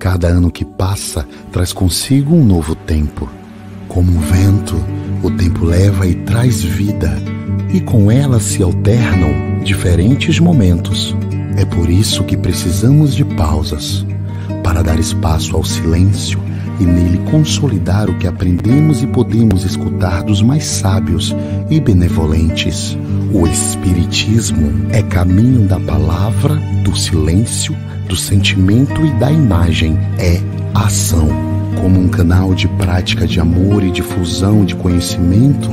Cada ano que passa traz consigo um novo tempo. Como um vento, o tempo leva e traz vida, e com ela se alternam diferentes momentos. É por isso que precisamos de pausas, para dar espaço ao silêncio e nele consolidar o que aprendemos e podemos escutar dos mais sábios e benevolentes. O Espiritismo é caminho da palavra, do silêncio, do sentimento e da imagem. É ação. Como um canal de prática de amor e difusão de conhecimento,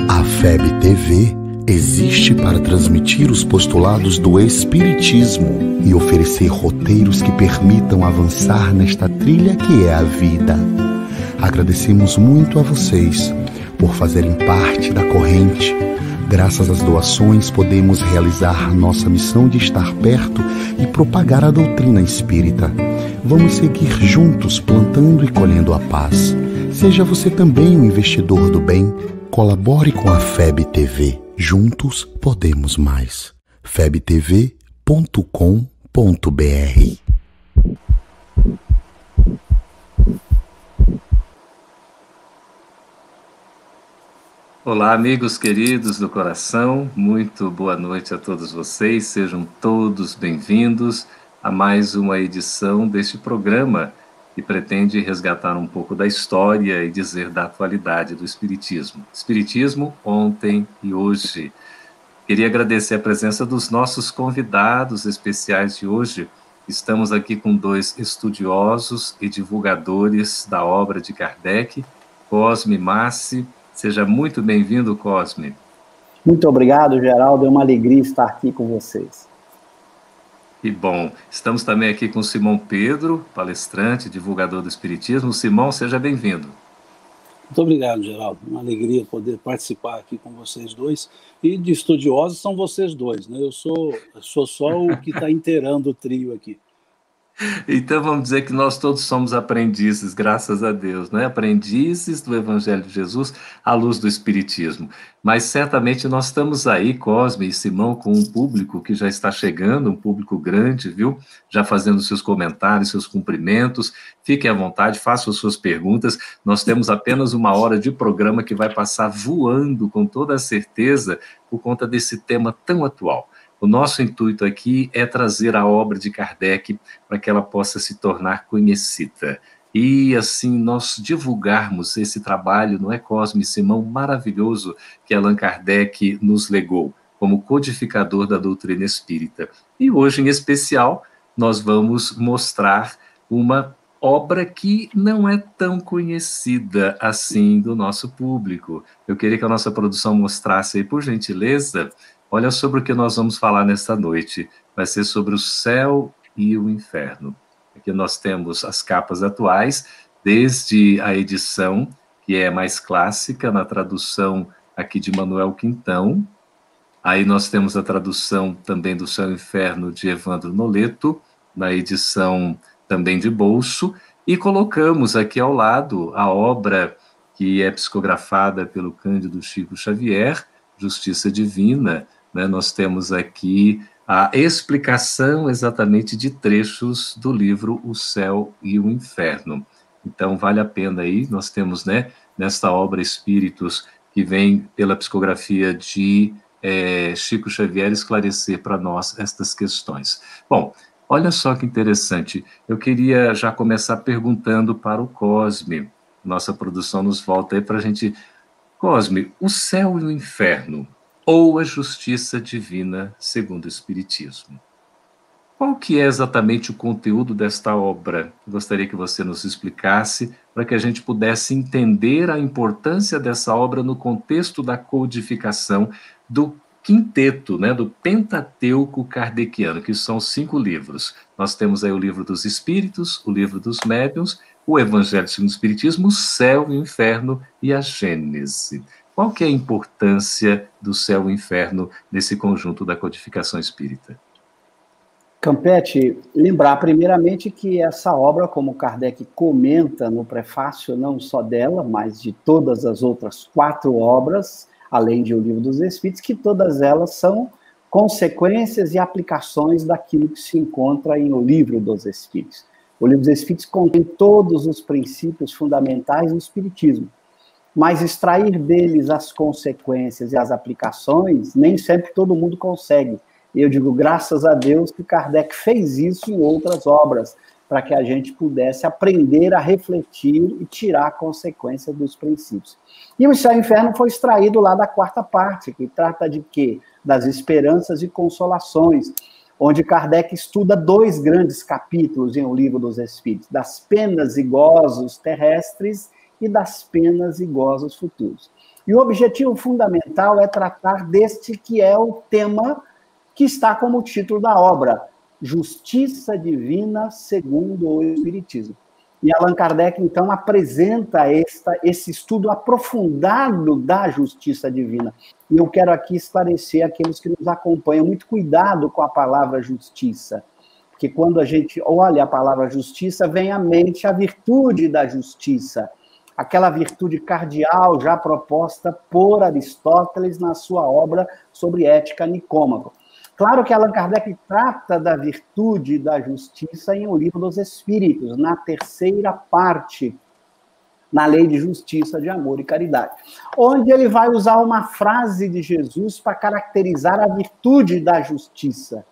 a FEB TV existe para transmitir os postulados do Espiritismo e oferecer roteiros que permitam avançar nesta trilha que é a vida. Agradecemos muito a vocês por fazerem parte da corrente. Graças às doações, podemos realizar nossa missão de estar perto e propagar a doutrina espírita. Vamos seguir juntos plantando e colhendo a paz. Seja você também um investidor do bem. Colabore com a FEB TV. Juntos podemos mais. febtv.com.br. Olá, amigos queridos do coração, muito boa noite a todos vocês, sejam todos bem-vindos a mais uma edição deste programa que pretende resgatar um pouco da história e dizer da atualidade do Espiritismo. Espiritismo ontem e hoje. Queria agradecer a presença dos nossos convidados especiais de hoje. Estamos aqui com dois estudiosos e divulgadores da obra de Kardec, Cosme Massi. Seja muito bem-vindo, Cosme. Muito obrigado, Geraldo. É uma alegria estar aqui com vocês. E bom, estamos também aqui com Simão Pedro, palestrante, divulgador do Espiritismo. Simão, seja bem-vindo. Muito obrigado, Geraldo. Uma alegria poder participar aqui com vocês dois. E de estudiosos são vocês dois, né? Eu sou só o que está inteirando o trio aqui. Então vamos dizer que nós todos somos aprendizes, graças a Deus, né? Aprendizes do Evangelho de Jesus à luz do Espiritismo. Mas certamente nós estamos aí, Cosme e Simão, com um público que já está chegando, um público grande, viu? Já fazendo seus comentários, seus cumprimentos. Fiquem à vontade, façam suas perguntas. Nós temos apenas uma hora de programa que vai passar voando, com toda a certeza, por conta desse tema tão atual. O nosso intuito aqui é trazer a obra de Kardec para que ela possa se tornar conhecida. E assim nós divulgarmos esse trabalho, não é, Cosme e Simão, maravilhoso que Allan Kardec nos legou como codificador da doutrina espírita. E hoje, em especial, nós vamos mostrar uma obra que não é tão conhecida assim do nosso público. Eu queria que a nossa produção mostrasse aí, por gentileza. Olha sobre o que nós vamos falar nesta noite. Vai ser sobre o céu e o inferno. Aqui nós temos as capas atuais, desde a edição, que é mais clássica, na tradução aqui de Manuel Quintão. Aí nós temos a tradução também do Céu e Inferno de Evandro Noleto, na edição também de bolso. E colocamos aqui ao lado a obra que é psicografada pelo Cândido Chico Xavier, Justiça Divina. Nós temos aqui a explicação exatamente de trechos do livro O Céu e o Inferno. Então, vale a pena aí, nós temos, nesta obra Espíritos, que vem pela psicografia de Chico Xavier, esclarecer para nós estas questões. Bom, olha só que interessante, eu queria já começar perguntando para o Cosme, nossa produção nos volta aí para a gente... Cosme, o céu e o inferno, ou a justiça divina segundo o Espiritismo. Qual que é exatamente o conteúdo desta obra? Gostaria que você nos explicasse, para que a gente pudesse entender a importância dessa obra no contexto da codificação do quinteto, do Pentateuco kardeciano, que são 5 livros. Nós temos aí o livro dos Espíritos, o livro dos Médiuns, o Evangelho segundo o Espiritismo, o Céu e o Inferno e a Gênese. Qual que é a importância do céu e o inferno nesse conjunto da codificação espírita? Campete, lembrar primeiramente que essa obra, como Kardec comenta no prefácio, não só dela, mas de todas as outras 4 obras, além de O Livro dos Espíritos, que todas elas são consequências e aplicações daquilo que se encontra em O Livro dos Espíritos. O Livro dos Espíritos contém todos os princípios fundamentais do Espiritismo, mas extrair deles as consequências e as aplicações, nem sempre todo mundo consegue. E eu digo, graças a Deus que Kardec fez isso em outras obras, para que a gente pudesse aprender a refletir e tirar a consequência dos princípios. E o Céu e o Inferno foi extraído lá da quarta parte, que trata de quê? Das esperanças e consolações, onde Kardec estuda 2 grandes capítulos em O Livro dos Espíritos, das penas e gozos terrestres e das penas e gozos futuros. E o objetivo fundamental é tratar deste que é o tema que está como título da obra, Justiça Divina segundo o Espiritismo. E Allan Kardec, então, apresenta esse estudo aprofundado da justiça divina. E eu quero aqui esclarecer aqueles que nos acompanham. Muito cuidado com a palavra justiça, porque quando a gente olha a palavra justiça, vem à mente a virtude da justiça, aquela virtude cardial já proposta por Aristóteles na sua obra sobre ética Nicômaco. Claro que Allan Kardec trata da virtude da justiça em O Livro dos Espíritos, na terceira parte, na lei de justiça, de amor e caridade, onde ele vai usar uma frase de Jesus para caracterizar a virtude da justiça,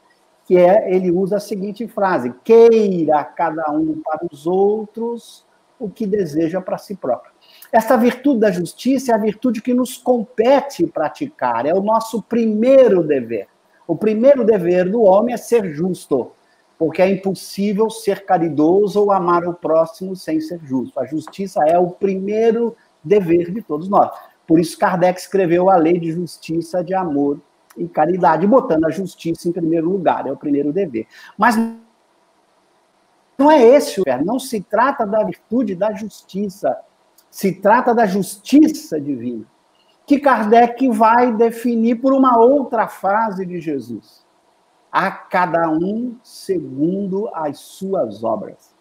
que é, ele usa a seguinte frase: queira cada um para os outros o que deseja para si próprio. Essa virtude da justiça é a virtude que nos compete praticar, é o nosso primeiro dever. O primeiro dever do homem é ser justo, porque é impossível ser caridoso ou amar o próximo sem ser justo. A justiça é o primeiro dever de todos nós. Por isso Kardec escreveu a lei de justiça, de amor e caridade, botando a justiça em primeiro lugar, é o primeiro dever. Mas não é esse o dever, não se trata da virtude da justiça, se trata da justiça divina, que Kardec vai definir por uma outra frase de Jesus: a cada um segundo as suas obras.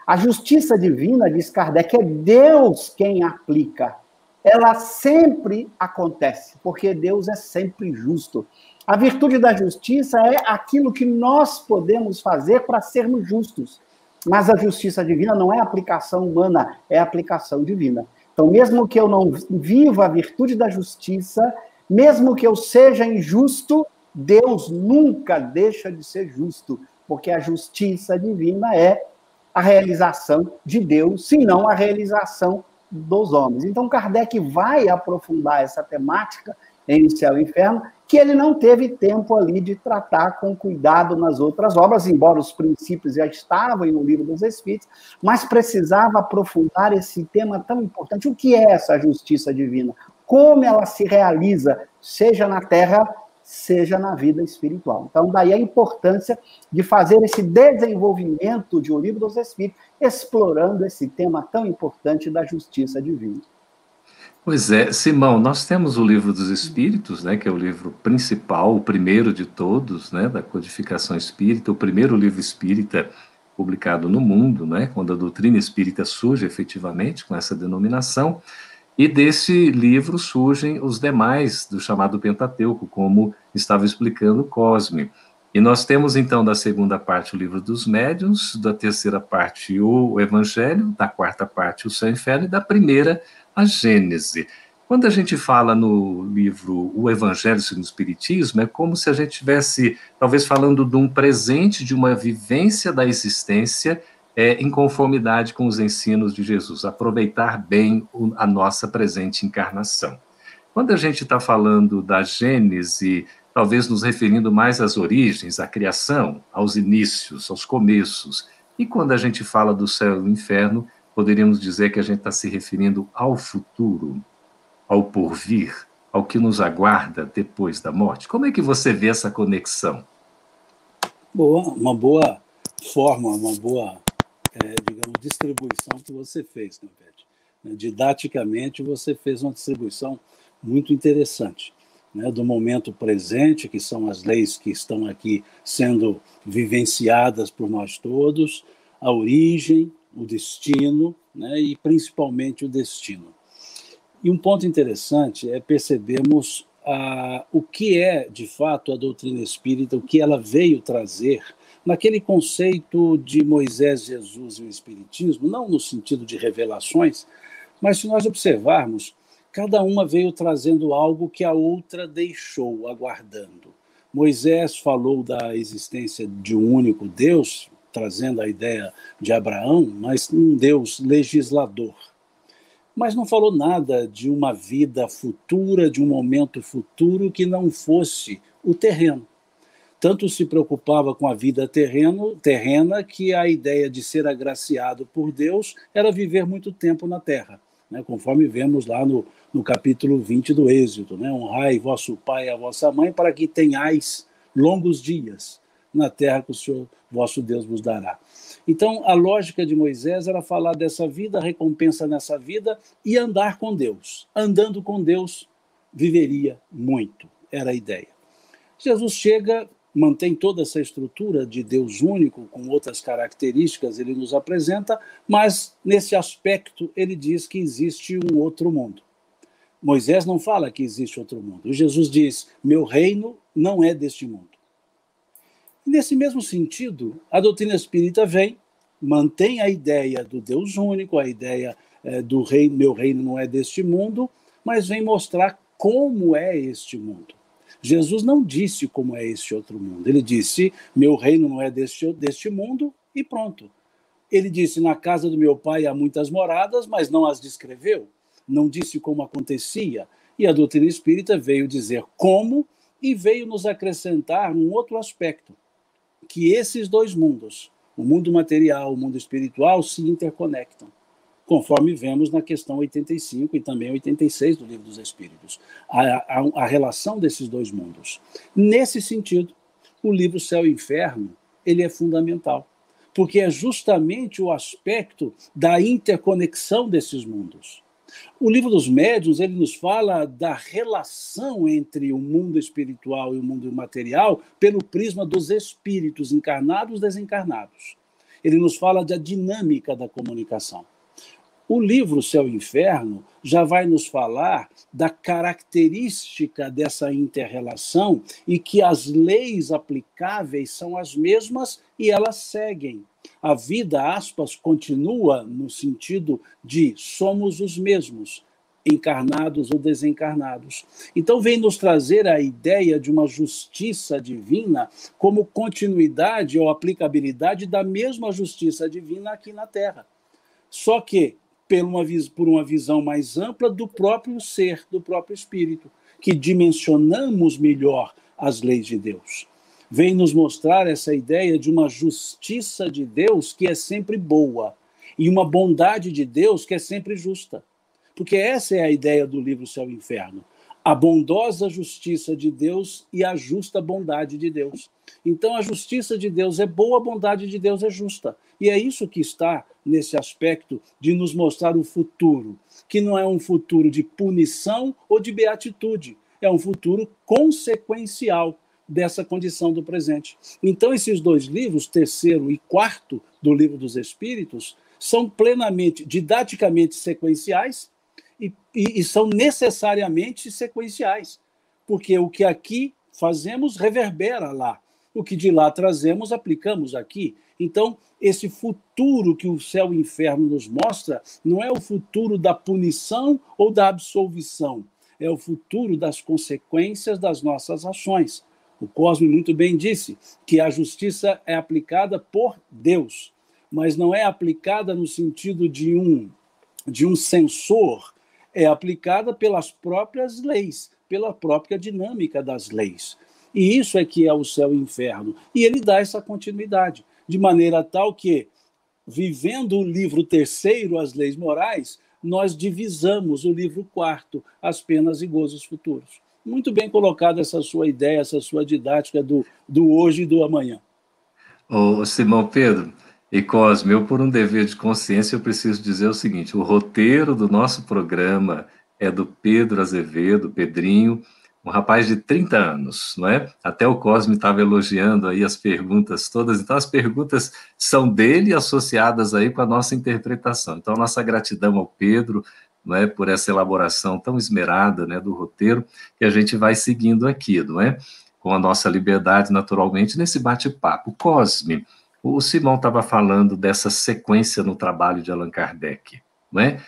A justiça divina, diz Kardec, é Deus quem aplica. Ela sempre acontece, porque Deus é sempre justo. A virtude da justiça é aquilo que nós podemos fazer para sermos justos. Mas a justiça divina não é aplicação humana, é aplicação divina. Então, mesmo que eu não viva a virtude da justiça, mesmo que eu seja injusto, Deus nunca deixa de ser justo, porque a justiça divina é a realização de Deus, se não a realização dos homens. Então, Kardec vai aprofundar essa temática em O Céu e o Inferno, que ele não teve tempo ali de tratar com cuidado nas outras obras, embora os princípios já estavam no Livro dos Espíritos, mas precisava aprofundar esse tema tão importante. O que é essa justiça divina? Como ela se realiza, seja na Terra, seja na vida espiritual. Então, daí a importância de fazer esse desenvolvimento de O Livro dos Espíritos, explorando esse tema tão importante da justiça divina. Pois é, Simão, nós temos o Livro dos Espíritos, né, que é o livro principal, o primeiro de todos, né, da codificação espírita, o primeiro livro espírita publicado no mundo, né, quando a doutrina espírita surge efetivamente com essa denominação, e desse livro surgem os demais do chamado Pentateuco, como estava explicando Cosme. E nós temos, então, da segunda parte o Livro dos Médiuns, da terceira parte o Evangelho, da quarta parte o Céu e o Inferno, e da primeira a Gênese. Quando a gente fala no livro O Evangelho segundo o Espiritismo, é como se a gente estivesse, talvez, falando de um presente, de uma vivência da existência em conformidade com os ensinos de Jesus, aproveitar bem a nossa presente encarnação. Quando a gente está falando da Gênese, talvez nos referindo mais às origens, à criação, aos inícios, aos começos, e quando a gente fala do céu e do inferno, poderíamos dizer que a gente está se referindo ao futuro, ao porvir, ao que nos aguarda depois da morte. Como é que você vê essa conexão? Uma boa forma, uma boa, digamos, distribuição que você fez, Campete. Didaticamente, você fez uma distribuição muito interessante, né, do momento presente, que são as leis que estão aqui sendo vivenciadas por nós todos, a origem, o destino, né, e principalmente o destino. E um ponto interessante é percebermos o que é, de fato, a doutrina espírita, o que ela veio trazer naquele conceito de Moisés, Jesus e o Espiritismo, não no sentido de revelações, mas se nós observarmos, cada uma veio trazendo algo que a outra deixou aguardando. Moisés falou da existência de um único Deus, trazendo a ideia de Abraão, mas um Deus legislador. Mas não falou nada de uma vida futura, de um momento futuro que não fosse o terreno. Tanto se preocupava com a vida terrena que a ideia de ser agraciado por Deus era viver muito tempo na terra, né? Conforme vemos lá no capítulo 20 do Êxodo, né? Honrai vosso pai e a vossa mãe para que tenhais longos dias na terra que o Senhor vosso Deus vos dará. Então, a lógica de Moisés era falar dessa vida, a recompensa nessa vida e andar com Deus. Andando com Deus, viveria muito, era a ideia. Jesus chega, mantém toda essa estrutura de Deus único, com outras características, ele nos apresenta, mas nesse aspecto ele diz que existe um outro mundo. Moisés não fala que existe outro mundo. Jesus diz, meu reino não é deste mundo. Nesse mesmo sentido, a doutrina espírita vem, mantém a ideia do Deus único, a ideia do reino, meu reino não é deste mundo, mas vem mostrar como é este mundo. Jesus não disse como é este outro mundo. Ele disse, meu reino não é deste mundo, e pronto. Ele disse, na casa do meu pai há muitas moradas, mas não as descreveu. Não disse como acontecia. E a doutrina espírita veio dizer como e veio nos acrescentar um outro aspecto, que esses dois mundos, o mundo material, o mundo espiritual, se interconectam, conforme vemos na questão 85 e também 86 do Livro dos Espíritos, a relação desses dois mundos. Nesse sentido, o livro Céu e Inferno, ele é fundamental, porque é justamente o aspecto da interconexão desses mundos. O Livro dos Médiuns, ele nos fala da relação entre o mundo espiritual e o mundo material pelo prisma dos espíritos encarnados e desencarnados. Ele nos fala da dinâmica da comunicação. O livro Céu e Inferno já vai nos falar da característica dessa inter-relação e que as leis aplicáveis são as mesmas e elas seguem. A vida, aspas, continua no sentido de somos os mesmos, encarnados ou desencarnados. Então vem nos trazer a ideia de uma justiça divina como continuidade ou aplicabilidade da mesma justiça divina aqui na Terra. Só que por uma visão mais ampla do próprio ser, do próprio espírito, que dimensionamos melhor as leis de Deus. Vem nos mostrar essa ideia de uma justiça de Deus que é sempre boa e uma bondade de Deus que é sempre justa. Porque essa é a ideia do livro Céu e Inferno. A bondosa justiça de Deus e a justa bondade de Deus. Então, a justiça de Deus é boa, a bondade de Deus é justa. E é isso que está nesse aspecto de nos mostrar o futuro, que não é um futuro de punição ou de beatitude, é um futuro consequencial dessa condição do presente. Então, esses dois livros, terceiro e quarto do Livro dos Espíritos, são plenamente, didaticamente sequenciais e são necessariamente sequenciais, porque o que aqui fazemos reverbera lá, o que de lá trazemos, aplicamos aqui. Então, esse futuro que o Céu e o Inferno nos mostra não é o futuro da punição ou da absolvição, é o futuro das consequências das nossas ações. O Cosme muito bem disse que a justiça é aplicada por Deus, mas não é aplicada no sentido de um censor, é aplicada pelas próprias leis, pela própria dinâmica das leis. E isso é que é o céu e o inferno. E ele dá essa continuidade, de maneira tal que, vivendo o livro terceiro, as leis morais, nós divisamos o livro quarto, as penas e gozos futuros. Muito bem colocada essa sua ideia, essa sua didática do hoje e do amanhã. Ô, Simão Pedro e Cosme, eu, por um dever de consciência, eu preciso dizer o seguinte: o roteiro do nosso programa é do Pedro Azevedo, Pedrinho, um rapaz de 30 anos, não é? Até o Cosme estava elogiando aí as perguntas todas, então as perguntas são dele associadas aí com a nossa interpretação. Então, nossa gratidão ao Pedro, não é, por essa elaboração tão esmerada, né, do roteiro, que a gente vai seguindo aqui, não é? com a nossa liberdade, naturalmente, nesse bate-papo. Cosme, o Simão estava falando dessa sequência no trabalho de Allan Kardec, não é?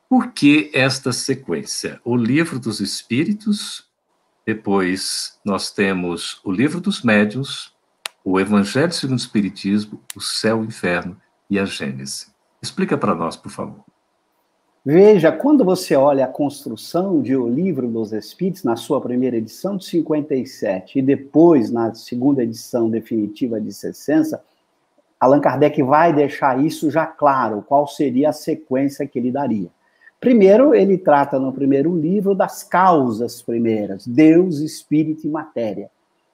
Por que esta sequência? O Livro dos Espíritos, depois nós temos o Livro dos Médiuns, o Evangelho segundo o Espiritismo, o Céu, o Inferno e a Gênese. Explica para nós, por favor. Veja, quando você olha a construção de O Livro dos Espíritos, na sua primeira edição de 57, e depois na segunda edição definitiva de 60, Allan Kardec vai deixar isso já claro, qual seria a sequência que ele daria. Primeiro, ele trata no primeiro livro das causas primeiras, Deus, Espírito e Matéria.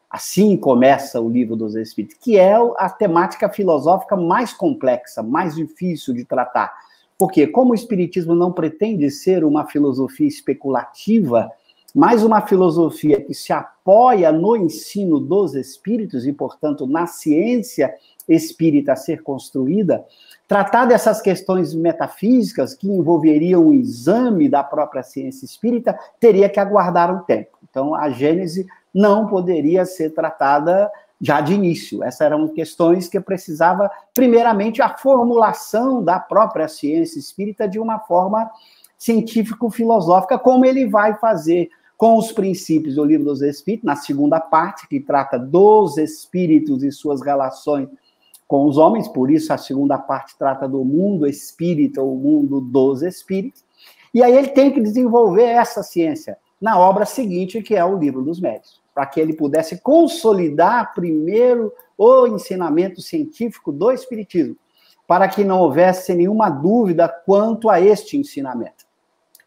Assim começa o Livro dos Espíritos, que é a temática filosófica mais complexa, mais difícil de tratar. Porque, como o Espiritismo não pretende ser uma filosofia especulativa, mas uma filosofia que se apoia no ensino dos espíritos e, portanto, na ciência espírita a ser construída, tratar dessas questões metafísicas que envolveriam o exame da própria ciência espírita teria que aguardar um tempo. Então, a Gênese não poderia ser tratada já de início. Essas eram questões que precisava, primeiramente, a formulação da própria ciência espírita de uma forma científico-filosófica, como ele vai fazer com os princípios do Livro dos Espíritos, na segunda parte, que trata dos espíritos e suas relações com os homens, por isso a segunda parte trata do mundo espírita, o mundo dos espíritos, e aí ele tem que desenvolver essa ciência na obra seguinte, que é o Livro dos Médiuns, para que ele pudesse consolidar primeiro o ensinamento científico do Espiritismo, para que não houvesse nenhuma dúvida quanto a este ensinamento.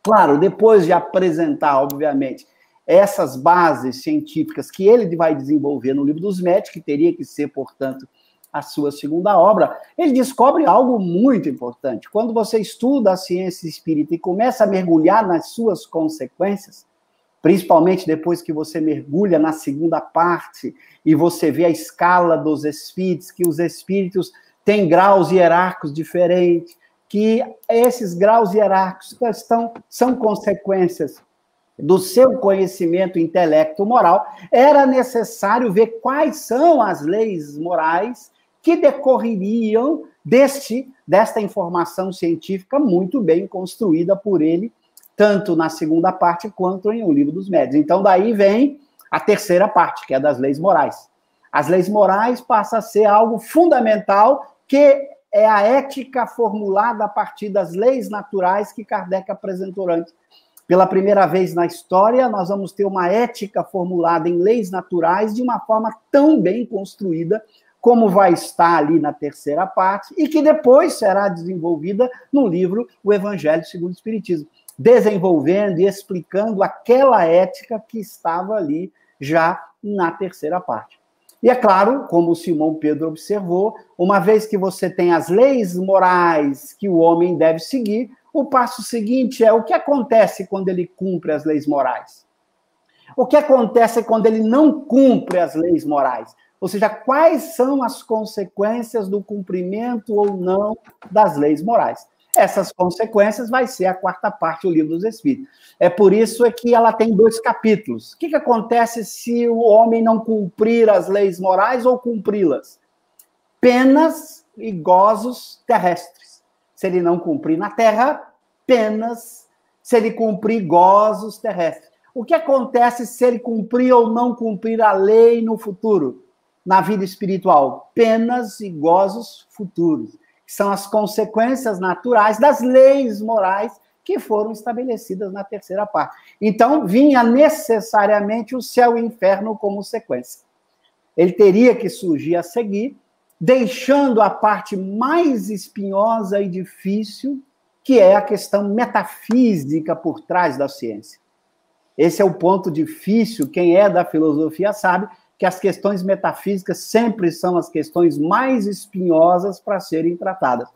Claro, depois de apresentar, obviamente, essas bases científicas que ele vai desenvolver no Livro dos Médiuns, que teria que ser, portanto, a sua segunda obra, ele descobre algo muito importante. Quando você estuda a ciência espírita e começa a mergulhar nas suas consequências, principalmente depois que você mergulha na segunda parte e você vê a escala dos espíritos, que os espíritos têm graus hierárquicos diferentes, que esses graus hierárquicos são consequências do seu conhecimento intelecto-moral, era necessário ver quais são as leis morais que decorreriam desta informação científica muito bem construída por ele, tanto na segunda parte quanto em O Livro dos Médiuns. Então, daí vem a terceira parte, que é das leis morais. As leis morais passam a ser algo fundamental, que é a ética formulada a partir das leis naturais que Kardec apresentou antes. Pela primeira vez na história, nós vamos ter uma ética formulada em leis naturais de uma forma tão bem construída como vai estar ali na terceira parte, e que depois será desenvolvida no livro O Evangelho segundo o Espiritismo, desenvolvendo e explicando aquela ética que estava ali já na terceira parte. E é claro, como o Simão Pedro observou, uma vez que você tem as leis morais que o homem deve seguir, o passo seguinte é o que acontece quando ele cumpre as leis morais. O que acontece quando ele não cumpre as leis morais? Ou seja, quais são as consequências do cumprimento ou não das leis morais? Essas consequências vai ser a quarta parte do Livro dos Espíritos. É por isso que ela tem 2 capítulos. O que acontece se o homem não cumprir as leis morais ou cumpri-las? Penas e gozos terrestres. Se ele não cumprir na terra, penas. Se ele cumprir, gozos terrestres. O que acontece se ele cumprir ou não cumprir a lei no futuro? Na vida espiritual, penas e gozos futuros, que são as consequências naturais das leis morais que foram estabelecidas na terceira parte. Então, vinha necessariamente o céu e o inferno como sequência. Ele teria que surgir a seguir, deixando a parte mais espinhosa e difícil, que é a questão metafísica por trás da ciência. Esse é o ponto difícil, quem é da filosofia sabe, que as questões metafísicas sempre são as questões mais espinhosas para serem tratadas.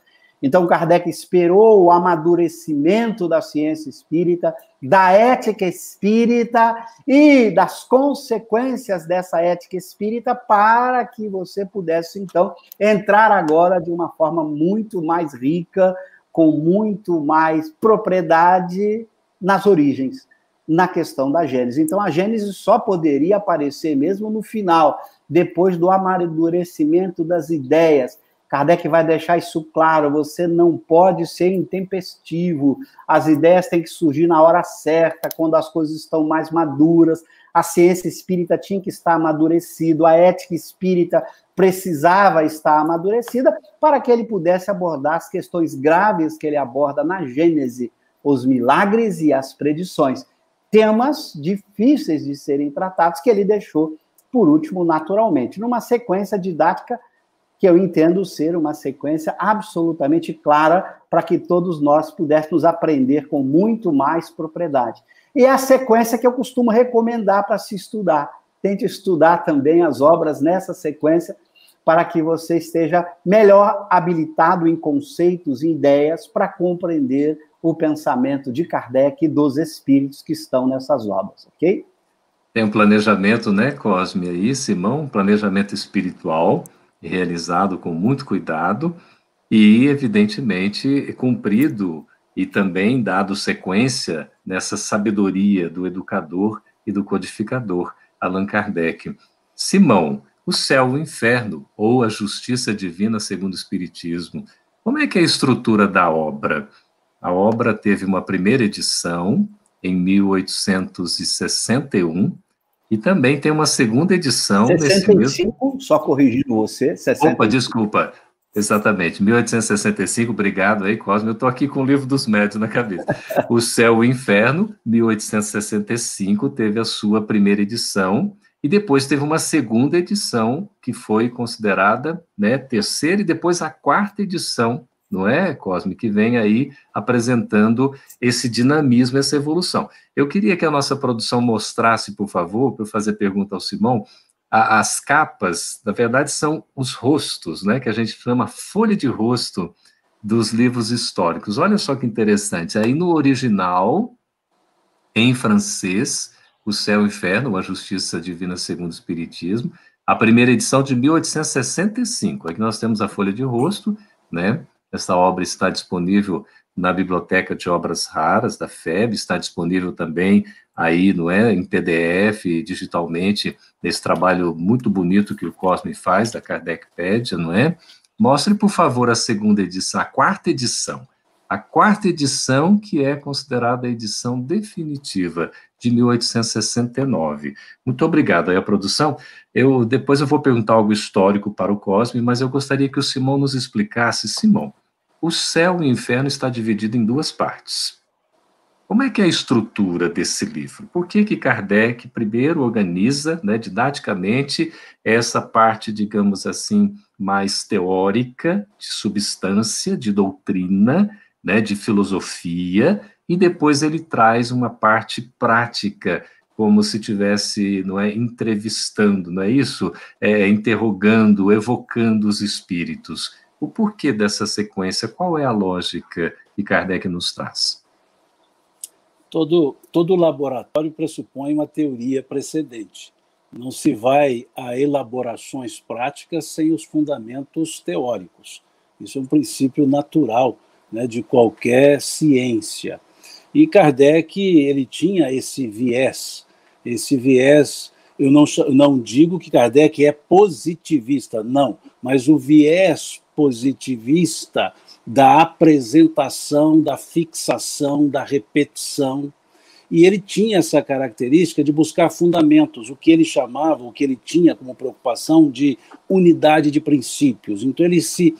Então, Kardec esperou o amadurecimento da ciência espírita, da ética espírita e das consequências dessa ética espírita para que você pudesse, então, entrar agora de uma forma muito mais rica, com muito mais propriedade nas origens. na questão da Gênese. Então, a Gênese só poderia aparecer mesmo no final, depois do amadurecimento das ideias. Kardec vai deixar isso claro, você não pode ser intempestivo, as ideias têm que surgir na hora certa, quando as coisas estão mais maduras, a ciência espírita tinha que estar amadurecida, a ética espírita precisava estar amadurecida para que ele pudesse abordar as questões graves que ele aborda na Gênese, os milagres e as predições. Temas difíceis de serem tratados que ele deixou por último naturalmente, numa sequência didática que eu entendo ser uma sequência absolutamente clara para que todos nós pudéssemos aprender com muito mais propriedade. E é a sequência que eu costumo recomendar para se estudar. Tente estudar também as obras nessa sequência para que você esteja melhor habilitado em conceitos e ideias para compreender o pensamento de Kardec e dos espíritos que estão nessas obras, ok? Tem um planejamento, né, Cosme, aí, Simão, um planejamento espiritual realizado com muito cuidado e, evidentemente, cumprido e também dado sequência nessa sabedoria do educador e do codificador, Allan Kardec. Simão, o céu e o inferno, ou a justiça divina segundo o Espiritismo. Como é que é a estrutura da obra? A obra teve uma primeira edição em 1861 e também tem uma segunda edição... 65, nesse mesmo... só corrigindo você, 65. Opa, desculpa. Exatamente, 1865, obrigado aí, Cosme, eu estou aqui com o Livro dos Médiuns na cabeça. O Céu e o Inferno, 1865, teve a sua primeira edição, e depois teve uma segunda edição, que foi considerada, né, terceira, e depois a quarta edição, não é, Cosme, que vem aí apresentando esse dinamismo, essa evolução. Eu queria que a nossa produção mostrasse, por favor, para eu fazer pergunta ao Simão, as capas, na verdade, são os rostos, né, que a gente chama folha de rosto dos livros históricos. Olha só que interessante. Aí no original, em francês, O Céu e o Inferno, a Justiça Divina segundo o Espiritismo, a primeira edição de 1865. Aqui nós temos a folha de rosto, né? Essa obra está disponível na Biblioteca de Obras Raras da FEB, está disponível também aí, não é, em PDF, digitalmente, nesse trabalho muito bonito que o Cosme faz, da Kardecpédia, não é? Mostre, por favor, a segunda edição, a quarta edição. A quarta edição, que é considerada a edição definitiva, de 1869. Muito obrigado aí à produção. Depois eu vou perguntar algo histórico para o Cosme, mas eu gostaria que o Simão nos explicasse. Simão, o Céu e o Inferno está dividido em duas partes. Como é que é a estrutura desse livro? Por que Kardec primeiro organiza, né, didaticamente, essa parte, digamos assim, mais teórica, de substância, de doutrina, né, de filosofia, e depois ele traz uma parte prática, como se estivesse, não é, entrevistando, não é isso? Interrogando, evocando os espíritos. O porquê dessa sequência? Qual é a lógica que Kardec nos traz? Todo laboratório pressupõe uma teoria precedente. Não se vai a elaborações práticas sem os fundamentos teóricos. Isso é um princípio natural, né, de qualquer ciência. E Kardec, ele tinha esse viés. Eu não digo que Kardec é positivista, não, mas o viés positivista da apresentação, da fixação, da repetição. E ele tinha essa característica de buscar fundamentos, o que ele chamava, o que ele tinha como preocupação de unidade de princípios. Então ele se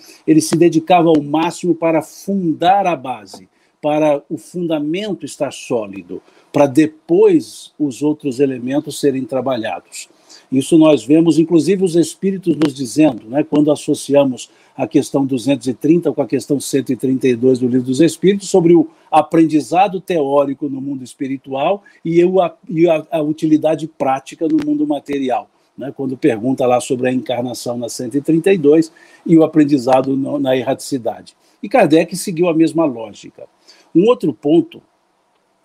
dedicava ao máximo para fundar a base, para o fundamento estar sólido, para depois os outros elementos serem trabalhados. Isso nós vemos, inclusive, os espíritos nos dizendo, né, quando associamos a questão 230 com a questão 132 do Livro dos Espíritos, sobre o aprendizado teórico no mundo espiritual e a utilidade prática no mundo material. Né, quando pergunta lá sobre a encarnação na 132 e o aprendizado na erraticidade. E Kardec seguiu a mesma lógica. Um outro ponto,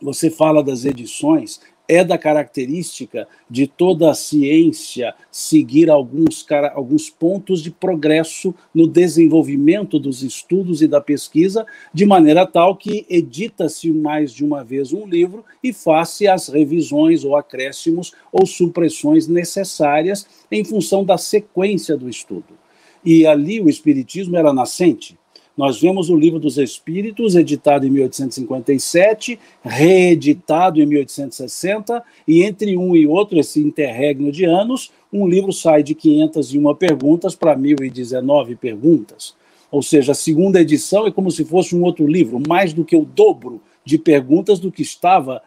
você fala das edições, é da característica de toda a ciência seguir alguns pontos de progresso no desenvolvimento dos estudos e da pesquisa, de maneira tal que edita-se mais de uma vez um livro e faz-se as revisões ou acréscimos ou supressões necessárias em função da sequência do estudo. E ali o Espiritismo era nascente. Nós vemos o Livro dos Espíritos, editado em 1857, reeditado em 1860, e entre um e outro, esse interregno de anos, um livro sai de 501 perguntas para 1019 perguntas. Ou seja, a segunda edição é como se fosse um outro livro, mais do que o dobro de perguntas do que estavam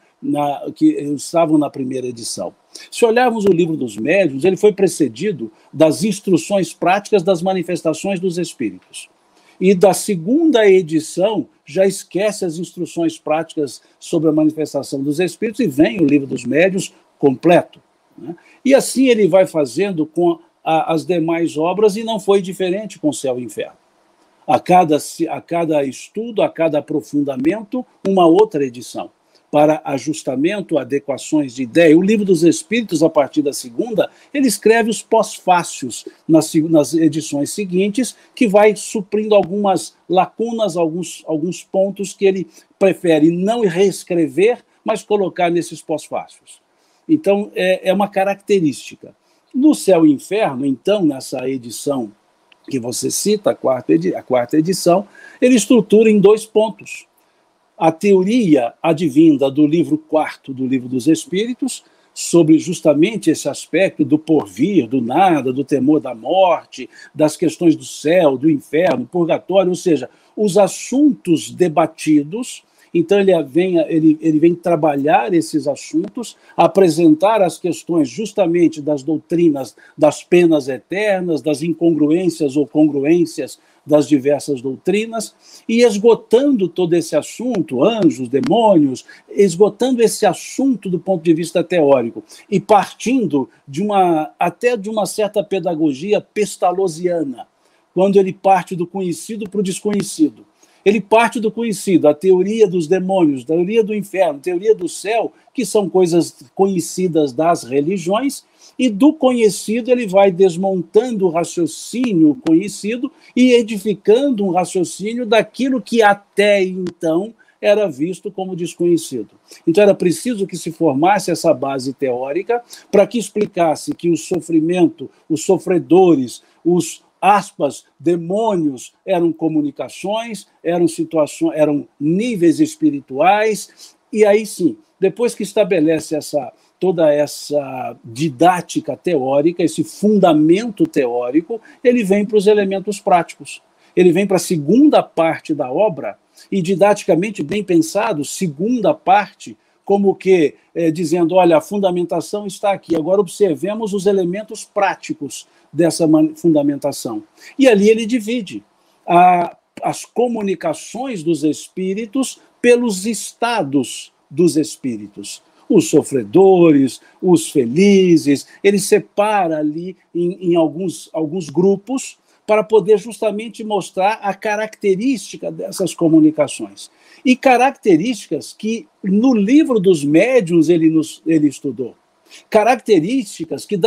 na primeira edição. Se olharmos o Livro dos Médiuns, ele foi precedido das instruções práticas das manifestações dos Espíritos. E da segunda edição já esquece as instruções práticas sobre a manifestação dos Espíritos e vem o Livro dos Médiuns completo, né? E assim ele vai fazendo com as demais obras e não foi diferente com Céu e Inferno. A cada estudo, a cada aprofundamento, uma outra edição, para ajustamento, adequações de ideia. O Livro dos Espíritos, a partir da segunda, ele escreve os pós-fácios nas edições seguintes, que vai suprindo algumas lacunas, alguns pontos que ele prefere não reescrever, mas colocar nesses pós-fácios. Então, é uma característica. No Céu e Inferno, então, nessa edição que você cita, a quarta edição, ele estrutura em 2 pontos. A teoria advinda do livro 4 do Livro dos Espíritos, sobre justamente esse aspecto do porvir, do nada, do temor da morte, das questões do céu, do inferno, purgatório, ou seja, os assuntos debatidos. Então ele vem trabalhar esses assuntos, apresentar as questões justamente das doutrinas das penas eternas, das incongruências ou congruências das diversas doutrinas, e esgotando todo esse assunto, anjos, demônios, esgotando esse assunto do ponto de vista teórico, e partindo até de uma certa pedagogia pestalozziana, quando ele parte do conhecido para o desconhecido. Ele parte do conhecido, a teoria dos demônios, a teoria do inferno, a teoria do céu, que são coisas conhecidas das religiões, e do conhecido ele vai desmontando o raciocínio conhecido e edificando um raciocínio daquilo que até então era visto como desconhecido. Então era preciso que se formasse essa base teórica para que explicasse que o sofrimento, os sofredores, os aspas, demônios eram comunicações, eram níveis espirituais, e aí sim, depois que estabelece toda essa didática teórica, esse fundamento teórico, ele vem para os elementos práticos. Ele vem para a segunda parte da obra, e didaticamente bem pensado, segunda parte, como que dizendo, olha, a fundamentação está aqui, agora observemos os elementos práticos dessa fundamentação. E ali ele divide as comunicações dos espíritos pelos estados dos espíritos. Os sofredores, os felizes, ele separa ali em alguns grupos para poder justamente mostrar a característica dessas comunicações. E características que no Livro dos Médiuns ele estudou. Características que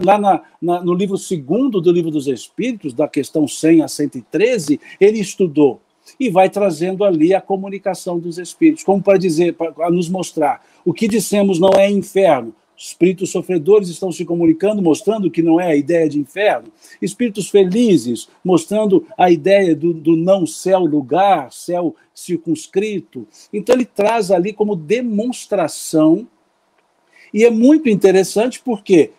lá no livro 2º do Livro dos Espíritos, da questão 100 a 113, ele estudou. E vai trazendo ali a comunicação dos espíritos, como para nos mostrar o que dissemos não é inferno. Espíritos sofredores estão se comunicando, mostrando que não é a ideia de inferno. Espíritos felizes, mostrando a ideia do não céu lugar, céu circunscrito. Então ele traz ali como demonstração, e é muito interessante porque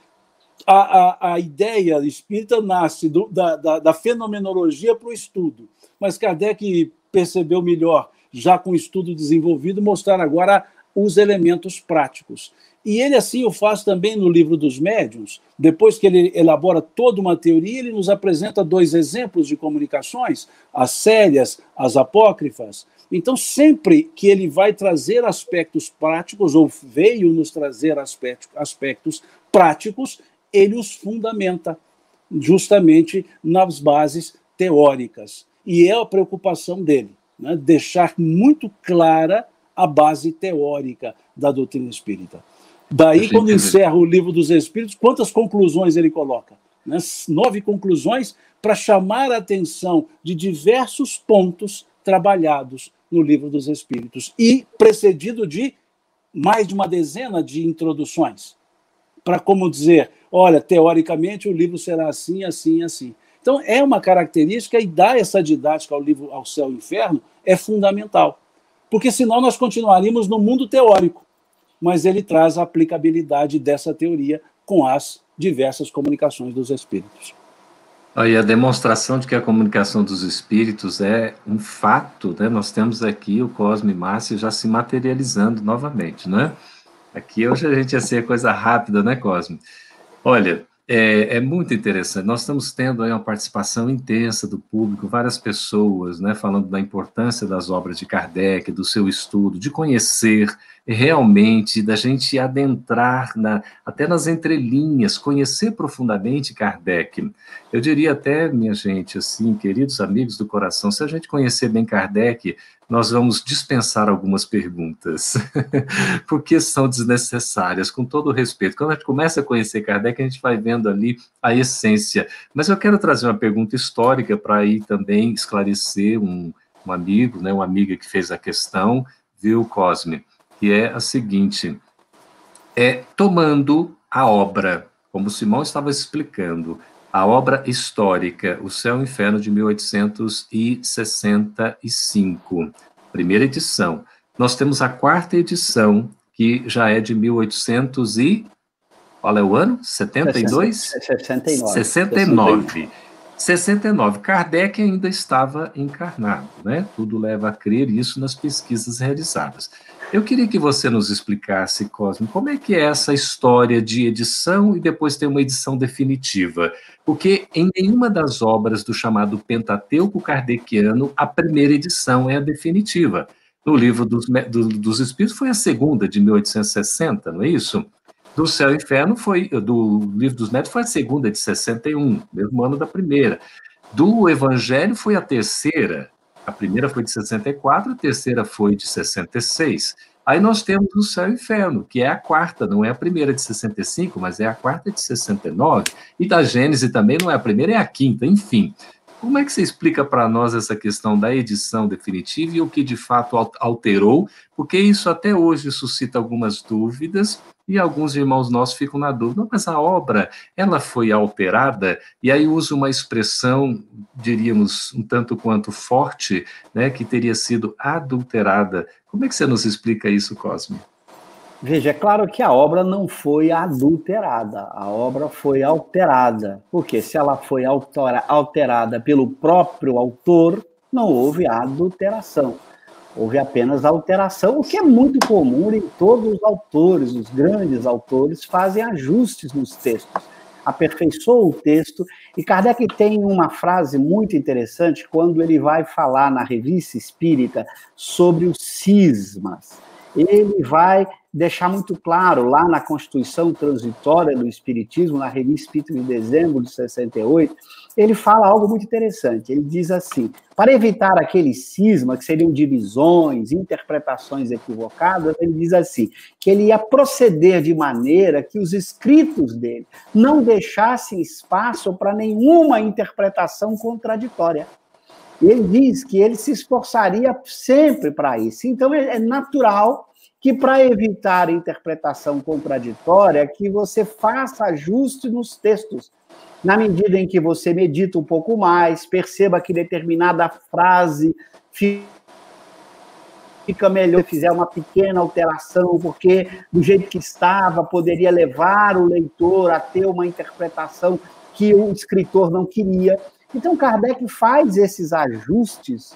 a ideia espírita nasce da fenomenologia para o estudo, mas Kardec percebeu melhor, já com o estudo desenvolvido, mostrar agora os elementos práticos. E ele assim o faz também no Livro dos Médiuns. Depois que ele elabora toda uma teoria, ele nos apresenta 2 exemplos de comunicações, as sérias, as apócrifas. Então, sempre que ele vai trazer aspectos práticos, ou veio nos trazer aspectos práticos, ele os fundamenta justamente nas bases teóricas. E é a preocupação dele, né? Deixar muito clara a base teórica da doutrina espírita. Daí, quando encerra o Livro dos Espíritos, quantas conclusões ele coloca? Né? 9 conclusões para chamar a atenção de diversos pontos trabalhados no Livro dos Espíritos, e precedido de mais de uma dezena de introduções, para, como dizer, olha, teoricamente o livro será assim, assim, assim. Então, é uma característica, e dar essa didática ao livro Ao Céu e Inferno é fundamental, porque senão nós continuaríamos no mundo teórico, mas ele traz a aplicabilidade dessa teoria com as diversas comunicações dos espíritos. E a demonstração de que a comunicação dos espíritos é um fato, né? Nós temos aqui o Cosme e Márcio já se materializando novamente, né? Aqui hoje a gente ia ser coisa rápida, né, Cosme? Olha, é muito interessante. Nós estamos tendo aí uma participação intensa do público, várias pessoas, né, falando da importância das obras de Kardec, do seu estudo, de conhecer realmente, da gente adentrar até nas entrelinhas, conhecer profundamente Kardec. Eu diria até, minha gente, assim, queridos amigos do coração, se a gente conhecer bem Kardec, nós vamos dispensar algumas perguntas, porque são desnecessárias, com todo o respeito. Quando a gente começa a conhecer Kardec, a gente vai vendo ali a essência. Mas eu quero trazer uma pergunta histórica para aí também esclarecer um amigo, né, uma amiga que fez a questão, viu, Cosme? Que é a seguinte, tomando a obra, como o Simão estava explicando, a obra histórica, O Céu e o Inferno, de 1865, primeira edição. Nós temos a 4ª edição, que já é de 1800 e... Qual é o ano? 72? 69. 69. Kardec ainda estava encarnado, né? Tudo leva a crer isso nas pesquisas realizadas. Eu queria que você nos explicasse, Cosme, como é que é essa história de edição e depois ter uma edição definitiva? Porque em nenhuma das obras do chamado Pentateuco Kardeciano, a primeira edição é a definitiva. No Livro dos Espíritos foi a segunda, de 1860, não é isso? Do Céu e Inferno do Livro dos Médiuns foi a segunda, de 61, mesmo ano da primeira. Do Evangelho foi a terceira. A primeira foi de 64, a terceira foi de 66. Aí nós temos o Céu e o Inferno, que é a 4ª, não é a primeira de 65, mas é a 4ª de 69. E da Gênese também não é a primeira, é a 5ª, enfim. Como é que você explica para nós essa questão da edição definitiva e o que de fato alterou? Porque isso até hoje suscita algumas dúvidas, e alguns irmãos nossos ficam na dúvida, mas a obra, ela foi alterada, e aí usa uma expressão, diríamos, um tanto quanto forte, né, que teria sido adulterada. Como é que você nos explica isso, Cosme? Veja, é claro que a obra não foi adulterada, a obra foi alterada, porque se ela foi alterada pelo próprio autor, não houve adulteração. Houve apenas alteração, o que é muito comum em todos os autores, os grandes autores fazem ajustes nos textos, aperfeiçoam o texto, e Kardec tem uma frase muito interessante quando ele vai falar na Revista Espírita sobre os cismas. Ele vai deixar muito claro, lá na Constituição Transitória do Espiritismo, na Revista Espírita de dezembro de 68, ele fala algo muito interessante. Ele diz assim, para evitar aquele cisma, que seriam divisões, interpretações equivocadas, ele diz assim, que ele ia proceder de maneira que os escritos dele não deixassem espaço para nenhuma interpretação contraditória. Ele diz que ele se esforçaria sempre para isso. Então, é natural que, para evitar interpretação contraditória, que você faça ajuste nos textos. Na medida em que você medita um pouco mais, perceba que determinada frase fica melhor se fizer uma pequena alteração, porque do jeito que estava, poderia levar o leitor a ter uma interpretação que o escritor não queria. Então, Kardec faz esses ajustes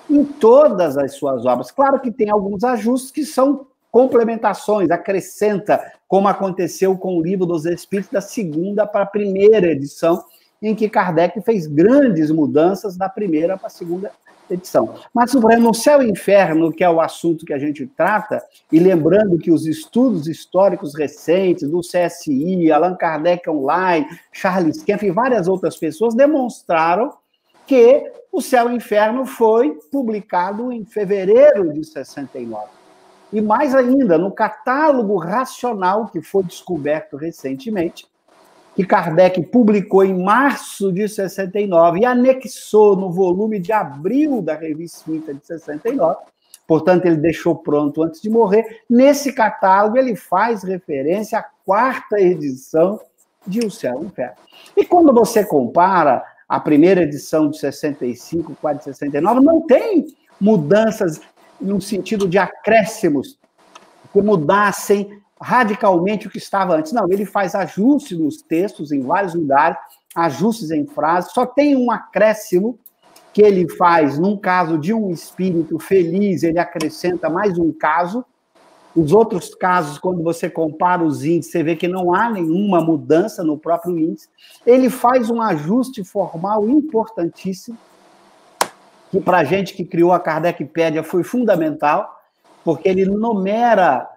em todas as suas obras. Claro que tem alguns ajustes que são complementações, acrescenta, como aconteceu com o Livro dos Espíritos, da 2ª para a 1ª edição, em que Kardec fez grandes mudanças da 1ª para a 2ª edição. Mas no Céu e Inferno, que é o assunto que a gente trata, e lembrando que os estudos históricos recentes do CSI, Allan Kardec Online, Charles Kempf e várias outras pessoas demonstraram que o Céu e Inferno foi publicado em fevereiro de 69. e mais ainda, no catálogo racional que foi descoberto recentemente, que Kardec publicou em março de 69 e anexou no volume de abril da Revista Espírita de 69, portanto, ele deixou pronto antes de morrer. Nesse catálogo, ele faz referência à 4ª edição de O Céu e o Inferno. E quando você compara a primeira edição de 65 com a de 69, não tem mudanças no sentido de acréscimos que mudassem radicalmente o que estava antes. Não, ele faz ajustes nos textos em vários lugares, ajustes em frases, só tem um acréscimo que ele faz num caso de um espírito feliz, ele acrescenta mais um caso. Os outros casos, quando você compara os índices, você vê que não há nenhuma mudança no próprio índice. Ele faz um ajuste formal importantíssimo, que para a gente que criou a Kardecpédia foi fundamental, porque ele numera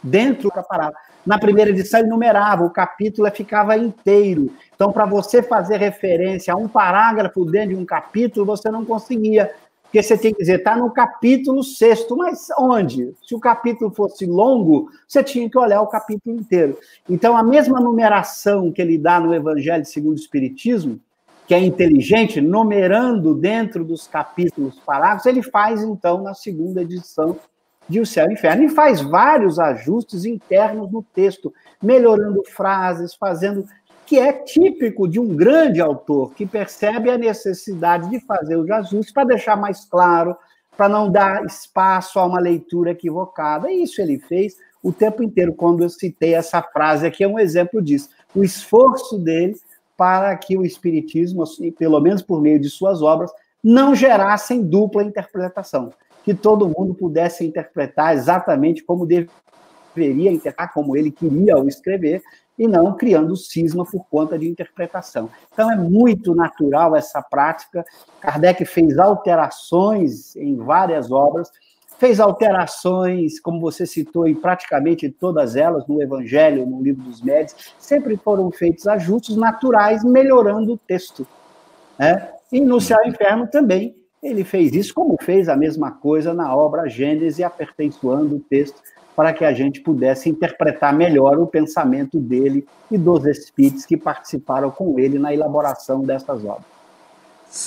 dentro da palavra. Na primeira edição, ele numerava, o capítulo ficava inteiro. Então, para você fazer referência a um parágrafo dentro de um capítulo, você não conseguia. Porque você tem que dizer, está no capítulo 6º, mas onde? Se o capítulo fosse longo, você tinha que olhar o capítulo inteiro. Então, a mesma numeração que ele dá no Evangelho segundo o Espiritismo, que é inteligente, numerando dentro dos capítulos parágrafos, ele faz, então, na segunda edição de O Céu e o Inferno, e faz vários ajustes internos no texto, melhorando frases, fazendo... que é típico de um grande autor, que percebe a necessidade de fazer os ajustes para deixar mais claro, para não dar espaço a uma leitura equivocada. E isso ele fez o tempo inteiro. Quando eu citei essa frase aqui, é um exemplo disso. O esforço dele para que o Espiritismo, pelo menos por meio de suas obras, não gerassem dupla interpretação, que todo mundo pudesse interpretar exatamente como deveria interpretar, como ele queria o escrever, e não criando cisma por conta de interpretação. Então, é muito natural essa prática. Kardec fez alterações em várias obras, fez alterações, como você citou, em praticamente todas elas, no Evangelho, no Livro dos Médiuns, sempre foram feitos ajustes naturais, melhorando o texto, né? E no Céu e Inferno também, ele fez isso, como fez a mesma coisa na obra Gênese, aperfeiçoando o texto, para que a gente pudesse interpretar melhor o pensamento dele e dos espíritos que participaram com ele na elaboração dessas obras.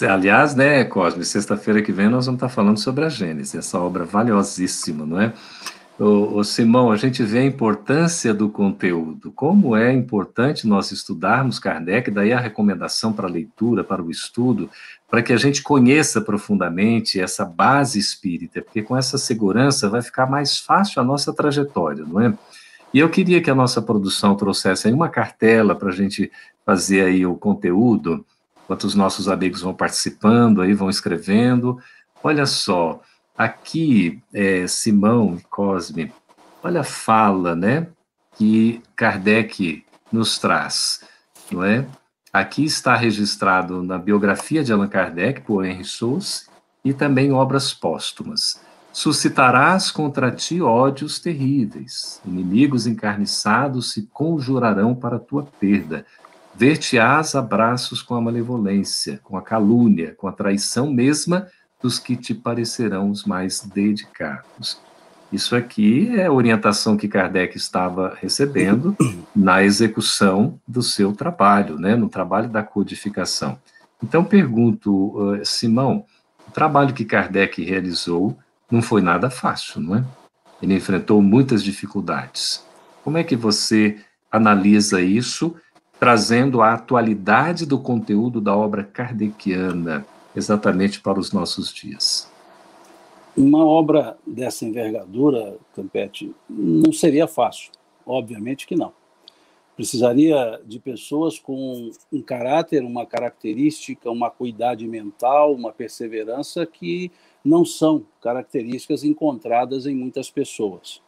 Aliás, né, Cosme, sexta-feira que vem nós vamos estar falando sobre a Gênese, essa obra valiosíssima, não é? Ô Simão, a gente vê a importância do conteúdo, como é importante nós estudarmos Kardec, daí a recomendação para a leitura, para o estudo, para que a gente conheça profundamente essa base espírita, porque com essa segurança vai ficar mais fácil a nossa trajetória, não é? E eu queria que a nossa produção trouxesse aí uma cartela para a gente fazer aí o conteúdo, enquanto os nossos amigos vão participando, aí vão escrevendo. Olha só, aqui, Simão e Cosme, olha a fala, né, que Kardec nos traz, não é? Aqui está registrado na biografia de Allan Kardec, por Henri Sauce, e também obras póstumas. Suscitarás contra ti ódios terríveis, inimigos encarniçados se conjurarão para tua perda, ver-te-ás a braços com a malevolência, com a calúnia, com a traição mesma dos que te parecerão os mais dedicados. Isso aqui é a orientação que Kardec estava recebendo na execução do seu trabalho, né, no trabalho da codificação. Então, pergunto, Simão, o trabalho que Kardec realizou não foi nada fácil, não é? Ele enfrentou muitas dificuldades. Como é que você analisa isso, trazendo a atualidade do conteúdo da obra kardeciana, exatamente para os nossos dias? Uma obra dessa envergadura, Campetti, não seria fácil. Obviamente que não. Precisaria de pessoas com um caráter, uma característica, uma acuidade mental, uma perseverança que não são características encontradas em muitas pessoas.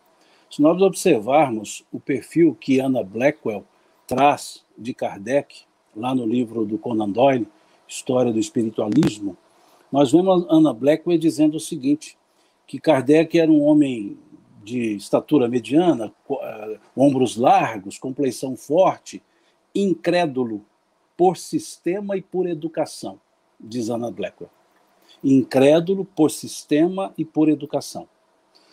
Se nós observarmos o perfil que Anna Blackwell traz de Kardec, lá no livro do Conan Doyle, História do Espiritualismo, nós vemos Anna Blackwell dizendo o seguinte, que Kardec era um homem de estatura mediana, ombros largos, compleição forte, incrédulo por sistema e por educação, diz Anna Blackwell. incrédulo por sistema e por educação.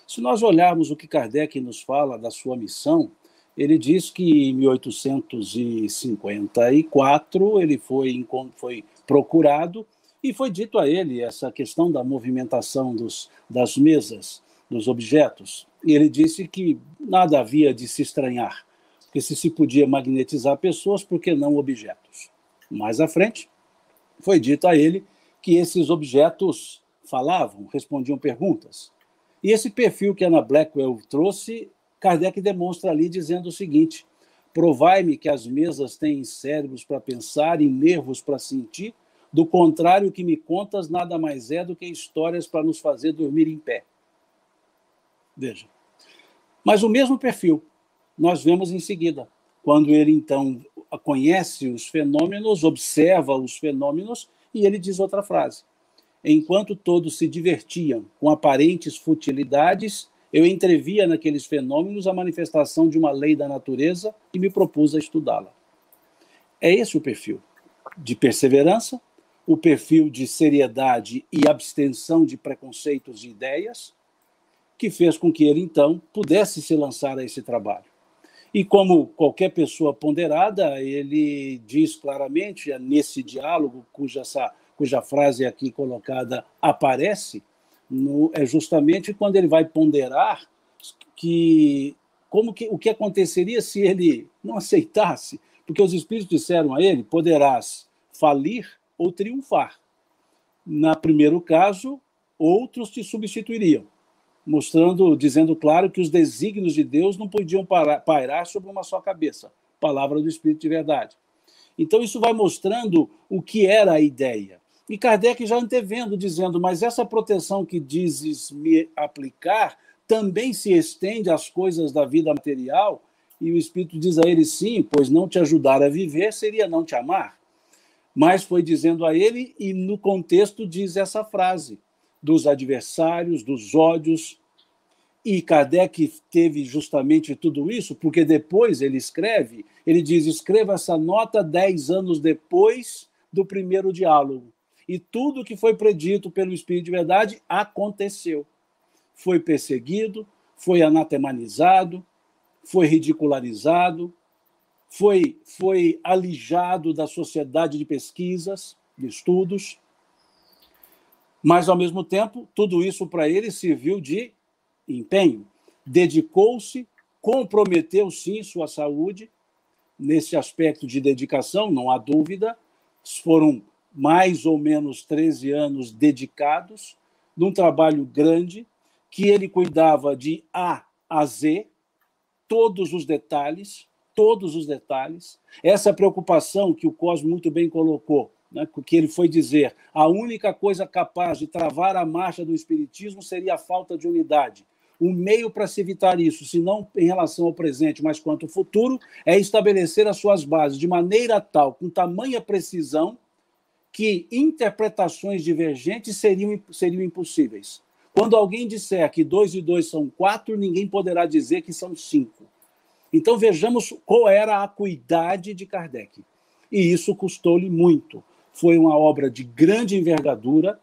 Se nós olharmos o que Kardec nos fala da sua missão, ele diz que em 1854 ele foi procurado e foi dito a ele essa questão da movimentação das mesas, dos objetos. E ele disse que nada havia de se estranhar, porque se podia magnetizar pessoas, por que não objetos? Mais à frente, foi dito a ele que esses objetos falavam, respondiam perguntas. E esse perfil que Anna Blackwell trouxe, Kardec demonstra ali dizendo o seguinte: provai-me que as mesas têm cérebros para pensar e nervos para sentir, do contrário, o que me contas nada mais é do que histórias para nos fazer dormir em pé. Veja. Mas o mesmo perfil nós vemos em seguida, quando ele então conhece os fenômenos, observa os fenômenos, e ele diz outra frase: enquanto todos se divertiam com aparentes futilidades, eu entrevia naqueles fenômenos a manifestação de uma lei da natureza e me propus a estudá-la. É esse o perfil de perseverança, o perfil de seriedade e abstenção de preconceitos e ideias, que fez com que ele, então, pudesse se lançar a esse trabalho. E como qualquer pessoa ponderada, ele diz claramente, nesse diálogo, cuja frase aqui colocada aparece, é justamente quando ele vai ponderar o que aconteceria se ele não aceitasse, porque os espíritos disseram a ele: poderás falir ou triunfar. No primeiro caso, outros te substituiriam, dizendo claro que os desígnios de Deus não podiam pairar sobre uma só cabeça. Palavra do Espírito de verdade. Então, isso vai mostrando o que era a ideia. E Kardec já antevendo, dizendo: mas essa proteção que dizes me aplicar também se estende às coisas da vida material? E o Espírito diz a ele: sim, pois não te ajudar a viver seria não te amar. Mas foi dizendo a ele, e no contexto diz essa frase: dos adversários, dos ódios. E Kardec teve justamente tudo isso, porque depois ele escreve, ele diz: escreva essa nota 10 anos depois do primeiro diálogo. E tudo que foi predito pelo Espírito de Verdade aconteceu. Foi perseguido, foi anatemanizado, foi ridicularizado, foi alijado da sociedade de pesquisas, de estudos. Mas, ao mesmo tempo, tudo isso para ele serviu de empenho. Dedicou-se, comprometeu, sim, sua saúde. Nesse aspecto de dedicação, não há dúvida, foram mais ou menos 13 anos dedicados, num trabalho grande, que ele cuidava de A a Z, todos os detalhes. Essa preocupação que o Cosme muito bem colocou, né, que ele foi dizer: a única coisa capaz de travar a marcha do espiritismo seria a falta de unidade. O meio para se evitar isso, se não em relação ao presente, mas quanto ao futuro, é estabelecer as suas bases de maneira tal, com tamanha precisão, que interpretações divergentes seriam impossíveis. Quando alguém disser que 2 e 2 são 4, ninguém poderá dizer que são 5. Então vejamos qual era a acuidade de Kardec. E isso custou-lhe muito. Foi uma obra de grande envergadura,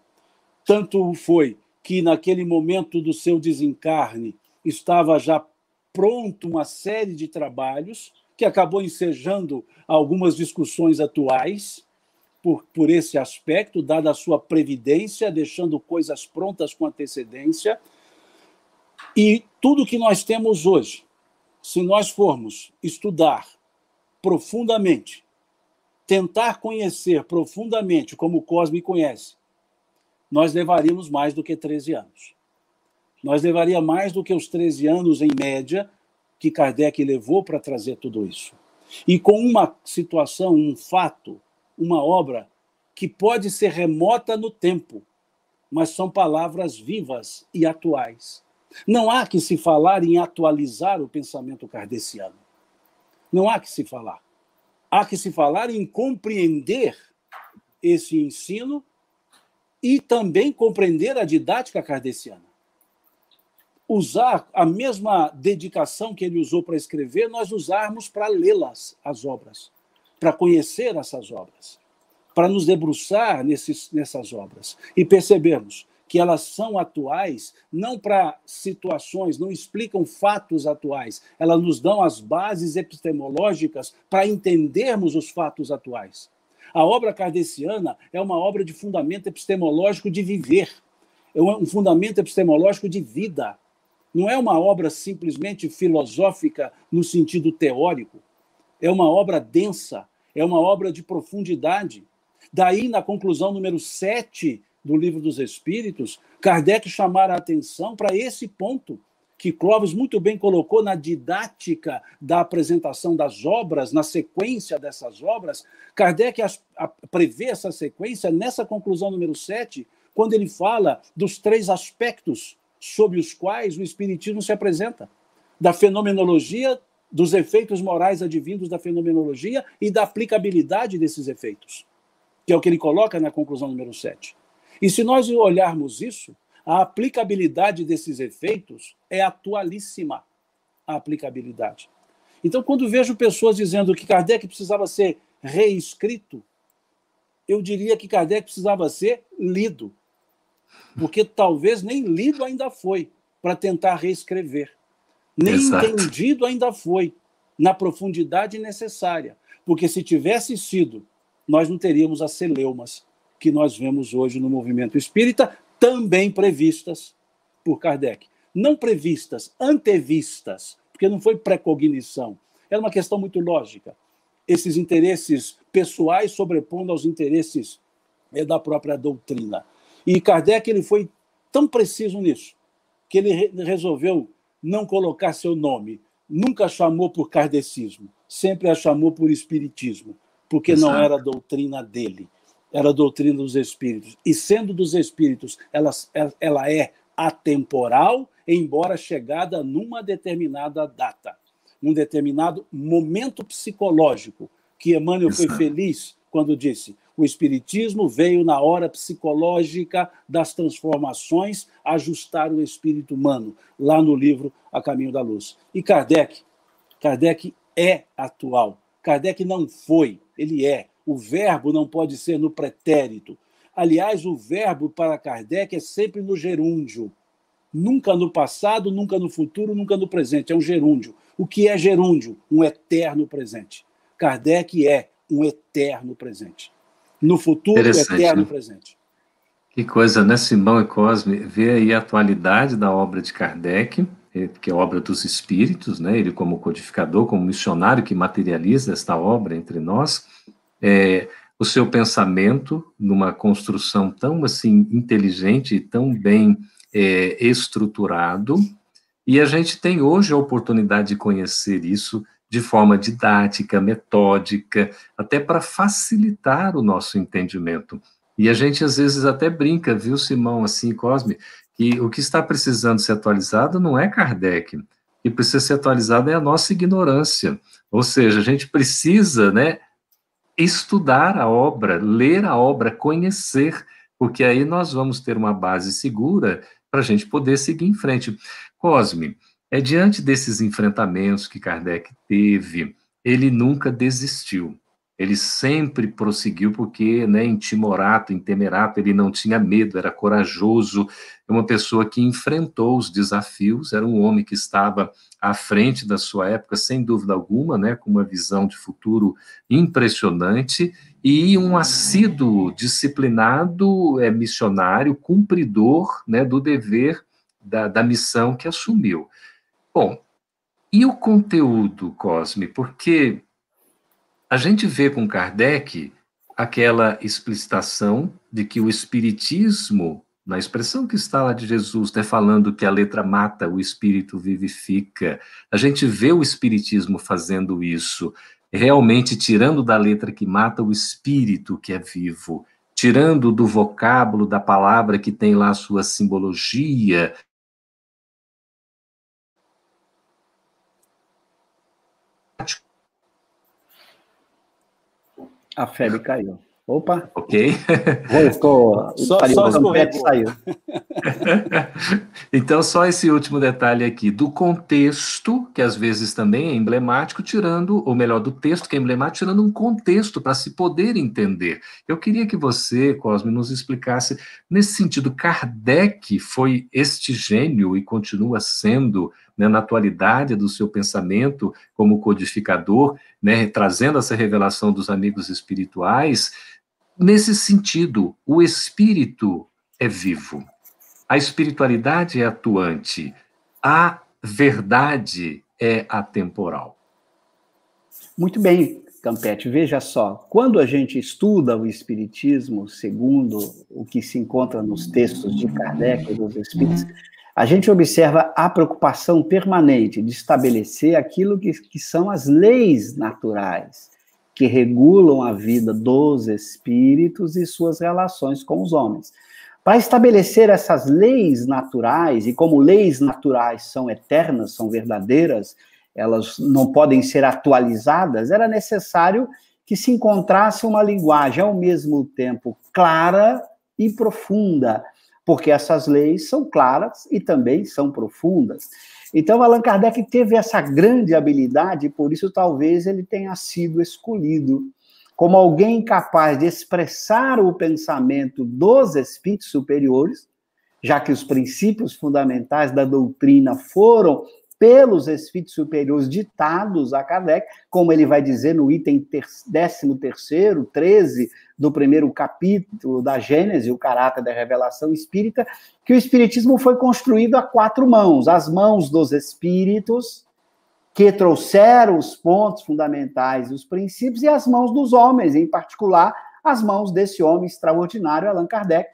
tanto foi que naquele momento do seu desencarne estava já pronto uma série de trabalhos que acabou ensejando algumas discussões atuais por esse aspecto, dada a sua previdência, deixando coisas prontas com antecedência. E tudo que nós temos hoje, se nós formos estudar profundamente, tentar conhecer profundamente como o Cosme conhece, nós levaríamos mais do que 13 anos. Nós levaríamos mais do que os 13 anos, em média, que Kardec levou para trazer tudo isso. E com uma situação, um fato, uma obra que pode ser remota no tempo, mas são palavras vivas e atuais. Não há que se falar em atualizar o pensamento kardeciano. Não há que se falar. Há que se falar em compreender esse ensino e também compreender a didática kardeciana. Usar a mesma dedicação que ele usou para escrever, nós usarmos para lê-las, as obras, para conhecer essas obras. para nos debruçar nessas obras e percebermos que elas são atuais, não para situações, não explicam fatos atuais, elas nos dão as bases epistemológicas para entendermos os fatos atuais. A obra kardeciana é uma obra de fundamento epistemológico de viver, é um fundamento epistemológico de vida. Não é uma obra simplesmente filosófica no sentido teórico, é uma obra densa, é uma obra de profundidade. Daí, na conclusão número 7 do Livro dos Espíritos, Kardec chamar a atenção para esse ponto, que Clóvis muito bem colocou na didática da apresentação das obras, na sequência dessas obras. Kardec prevê essa sequência nessa conclusão número 7, quando ele fala dos 3 aspectos sob os quais o Espiritismo se apresenta: da fenomenologia, dos efeitos morais advindos da fenomenologia e da aplicabilidade desses efeitos, que é o que ele coloca na conclusão número 7. E se nós olharmos isso, a aplicabilidade desses efeitos é atualíssima, a aplicabilidade. Então, quando vejo pessoas dizendo que Kardec precisava ser reescrito, eu diria que Kardec precisava ser lido, porque talvez nem lido ainda foi para tentar reescrever, nem Exato. entendido ainda foi na profundidade necessária, porque se tivesse sido, nós não teríamos as celeumas que nós vemos hoje no movimento espírita, também previstas por Kardec. Não previstas, antevistas, porque não foi precognição. Era uma questão muito lógica. Esses interesses pessoais sobrepondo aos interesses da própria doutrina. E Kardec ele foi tão preciso nisso, que ele resolveu não colocar seu nome. Nunca chamou por kardecismo, sempre a chamou por espiritismo, porque Exato. Não era a doutrina dele, era a doutrina dos espíritos. E sendo dos espíritos, ela é atemporal, embora chegada numa determinada data, num determinado momento psicológico, que Emmanuel foi feliz quando disse: o espiritismo veio na hora psicológica das transformações ajustar o espírito humano, lá no livro A Caminho da Luz. E Kardec é atual. Kardec não foi, ele é. O verbo não pode ser no pretérito. Aliás, o verbo para Kardec é sempre no gerúndio. Nunca no passado, nunca no futuro, nunca no presente. É um gerúndio. O que é gerúndio? Um eterno presente. Kardec é um eterno presente. No futuro, eterno presente. Que coisa, né, Simão e Cosme? Ver aí a atualidade da obra de Kardec, que é a obra dos espíritos, né? Ele como codificador, como missionário que materializa esta obra entre nós, o seu pensamento numa construção tão assim inteligente e tão bem estruturado, e a gente tem hoje a oportunidade de conhecer isso de forma didática, metódica, até para facilitar o nosso entendimento. E a gente às vezes até brinca, viu, Simão, assim, Cosme, que o que está precisando ser atualizado não é Kardec, o que precisa ser atualizado é a nossa ignorância, ou seja, a gente precisa, né, estudar a obra, ler a obra, conhecer, porque aí nós vamos ter uma base segura para a gente poder seguir em frente. Cosme, diante desses enfrentamentos que Kardec teve, ele nunca desistiu. Ele sempre prosseguiu porque, né, intimorato, intemerato, ele não tinha medo, era corajoso, é uma pessoa que enfrentou os desafios, era um homem que estava à frente da sua época, sem dúvida alguma, né, com uma visão de futuro impressionante, e um assíduo, disciplinado missionário, cumpridor, né, do dever, da missão que assumiu. Bom, e o conteúdo, Cosme? Porque a gente vê com Kardec aquela explicitação de que o espiritismo, na expressão que está lá de Jesus, né, falando que a letra mata, o espírito vivifica, a gente vê o espiritismo fazendo isso, realmente tirando da letra que mata o espírito que é vivo, tirando do vocábulo da palavra que tem lá a sua simbologia. A febre caiu. Opa! Ok. Voltou. Só o Campete saiu. Então, só esse último detalhe aqui, do contexto, que às vezes também é emblemático, tirando, ou melhor, do texto que é emblemático, tirando um contexto para se poder entender. Eu queria que você, Cosme, nos explicasse, nesse sentido, Kardec foi este gênio e continua sendo, né, na atualidade do seu pensamento como codificador, né, trazendo essa revelação dos amigos espirituais. Nesse sentido, o espírito é vivo. A espiritualidade é atuante, a verdade é atemporal. Muito bem, Campetti, veja só, quando a gente estuda o Espiritismo, segundo o que se encontra nos textos de Kardec e dos Espíritos, a gente observa a preocupação permanente de estabelecer aquilo que são as leis naturais, que regulam a vida dos espíritos e suas relações com os homens. Para estabelecer essas leis naturais, e como leis naturais são eternas, são verdadeiras, elas não podem ser atualizadas, era necessário que se encontrasse uma linguagem ao mesmo tempo clara e profunda, porque essas leis são claras e também são profundas. Então, Allan Kardec teve essa grande habilidade, e por isso talvez ele tenha sido escolhido como alguém capaz de expressar o pensamento dos espíritos superiores, já que os princípios fundamentais da doutrina foram pelos espíritos superiores ditados a Kardec, como ele vai dizer no item 13º, 13 do primeiro capítulo da Gênese, o caráter da revelação espírita, que o espiritismo foi construído a 4 mãos, as mãos dos espíritos, que trouxeram os pontos fundamentais e os princípios, e as mãos dos homens, em particular, as mãos desse homem extraordinário, Allan Kardec,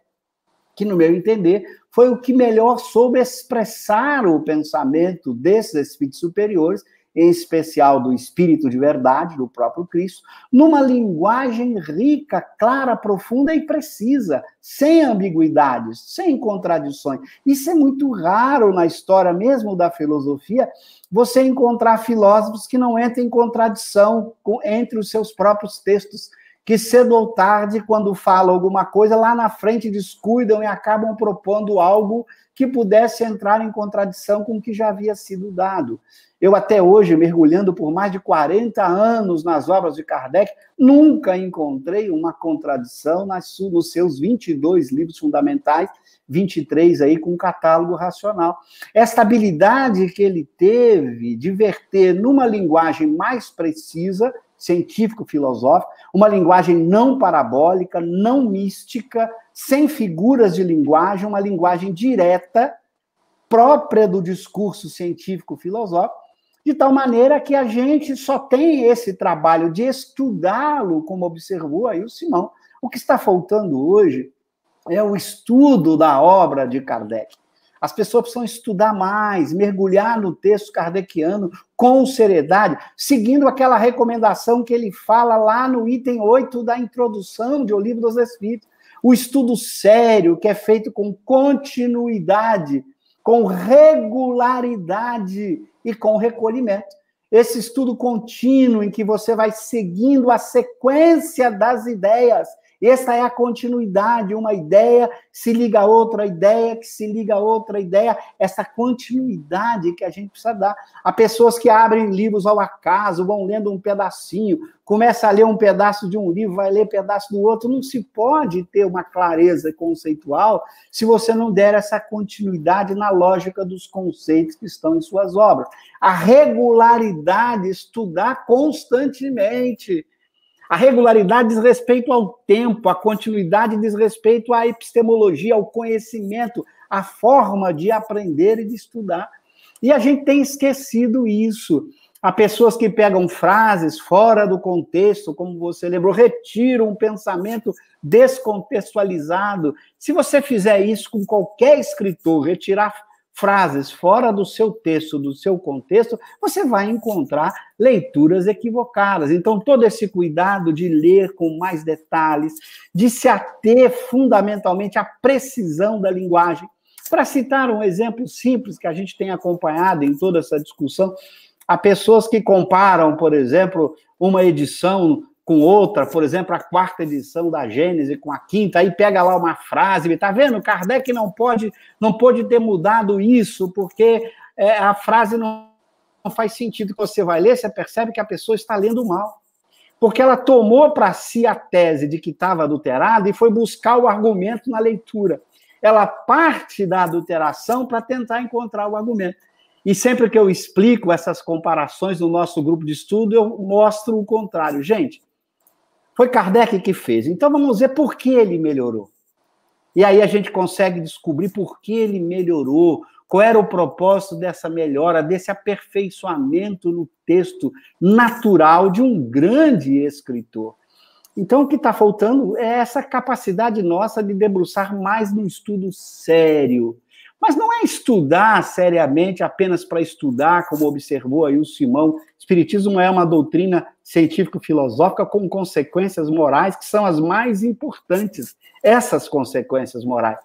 que, no meu entender, foi o que melhor soube expressar o pensamento desses espíritos superiores, em especial do Espírito de Verdade, do próprio Cristo, numa linguagem rica, clara, profunda e precisa, sem ambiguidades, sem contradições. Isso é muito raro na história mesmo da filosofia, você encontrar filósofos que não entram em contradição entre os seus próprios textos, que cedo ou tarde, quando falam alguma coisa, lá na frente descuidam e acabam propondo algo que pudesse entrar em contradição com o que já havia sido dado. Eu até hoje, mergulhando por mais de 40 anos nas obras de Kardec, nunca encontrei uma contradição nos seus 22 livros fundamentais, 23 aí com catálogo racional. Esta habilidade que ele teve de verter numa linguagem mais precisa, científico-filosófica, uma linguagem não parabólica, não mística, sem figuras de linguagem, uma linguagem direta, própria do discurso científico-filosófico, de tal maneira que a gente só tem esse trabalho de estudá-lo, como observou aí o Simão. O que está faltando hoje é o estudo da obra de Kardec. As pessoas precisam estudar mais, mergulhar no texto kardeciano com seriedade, seguindo aquela recomendação que ele fala lá no item 8 da introdução de O Livro dos Espíritos. O estudo sério, que é feito com continuidade, com regularidade e com recolhimento. Esse estudo contínuo em que você vai seguindo a sequência das ideias. Essa é a continuidade, uma ideia se liga a outra ideia, que se liga a outra ideia, essa continuidade que a gente precisa dar. Há pessoas que abrem livros ao acaso, vão lendo um pedacinho, começa a ler um pedaço de um livro, vai ler pedaço do outro. Não se pode ter uma clareza conceitual se você não der essa continuidade na lógica dos conceitos que estão em suas obras. A regularidade, estudar constantemente. A regularidade diz respeito ao tempo, a continuidade diz respeito à epistemologia, ao conhecimento, à forma de aprender e de estudar. E a gente tem esquecido isso. Há pessoas que pegam frases fora do contexto, como você lembrou, retiram um pensamento descontextualizado. Se você fizer isso com qualquer escritor, retirar frases fora do seu texto, do seu contexto, você vai encontrar leituras equivocadas. Então, todo esse cuidado de ler com mais detalhes, de se ater fundamentalmente à precisão da linguagem. Para citar um exemplo simples que a gente tem acompanhado em toda essa discussão, há pessoas que comparam, por exemplo, uma edição com outra, por exemplo, a 4ª edição da Gênesis com a 5ª, aí pega lá uma frase, tá vendo? Kardec não pode ter mudado isso, porque a frase não faz sentido. Que você vai ler, você percebe que a pessoa está lendo mal. Porque ela tomou para si a tese de que estava adulterada e foi buscar o argumento na leitura. Ela parte da adulteração para tentar encontrar o argumento. E sempre que eu explico essas comparações no nosso grupo de estudo, eu mostro o contrário. Gente, foi Kardec que fez. Então vamos ver por que ele melhorou. E aí a gente consegue descobrir por que ele melhorou, qual era o propósito dessa melhora, desse aperfeiçoamento no texto natural de um grande escritor. Então, o que está faltando é essa capacidade nossa de debruçar mais no estudo sério. Mas não é estudar seriamente apenas para estudar, como observou aí o Simão. Espiritismo é uma doutrina científico-filosófica com consequências morais que são as mais importantes, essas consequências morais.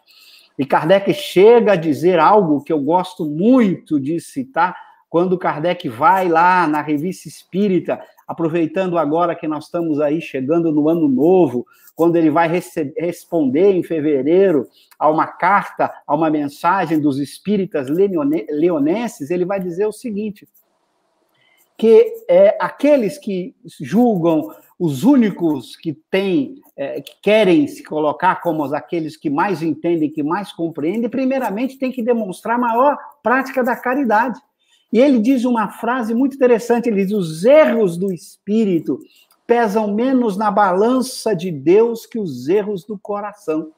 E Kardec chega a dizer algo que eu gosto muito de citar, quando Kardec vai lá na Revista Espírita, aproveitando agora que nós estamos aí chegando no ano novo, quando ele vai responder em fevereiro a uma carta, a uma mensagem dos espíritas leonenses, ele vai dizer o seguinte, que aqueles que julgam os únicos que querem se colocar como aqueles que mais entendem, que mais compreendem, primeiramente tem que demonstrar maior prática da caridade. E ele diz uma frase muito interessante, ele diz, os erros do espírito pesam menos na balança de Deus que os erros do coração.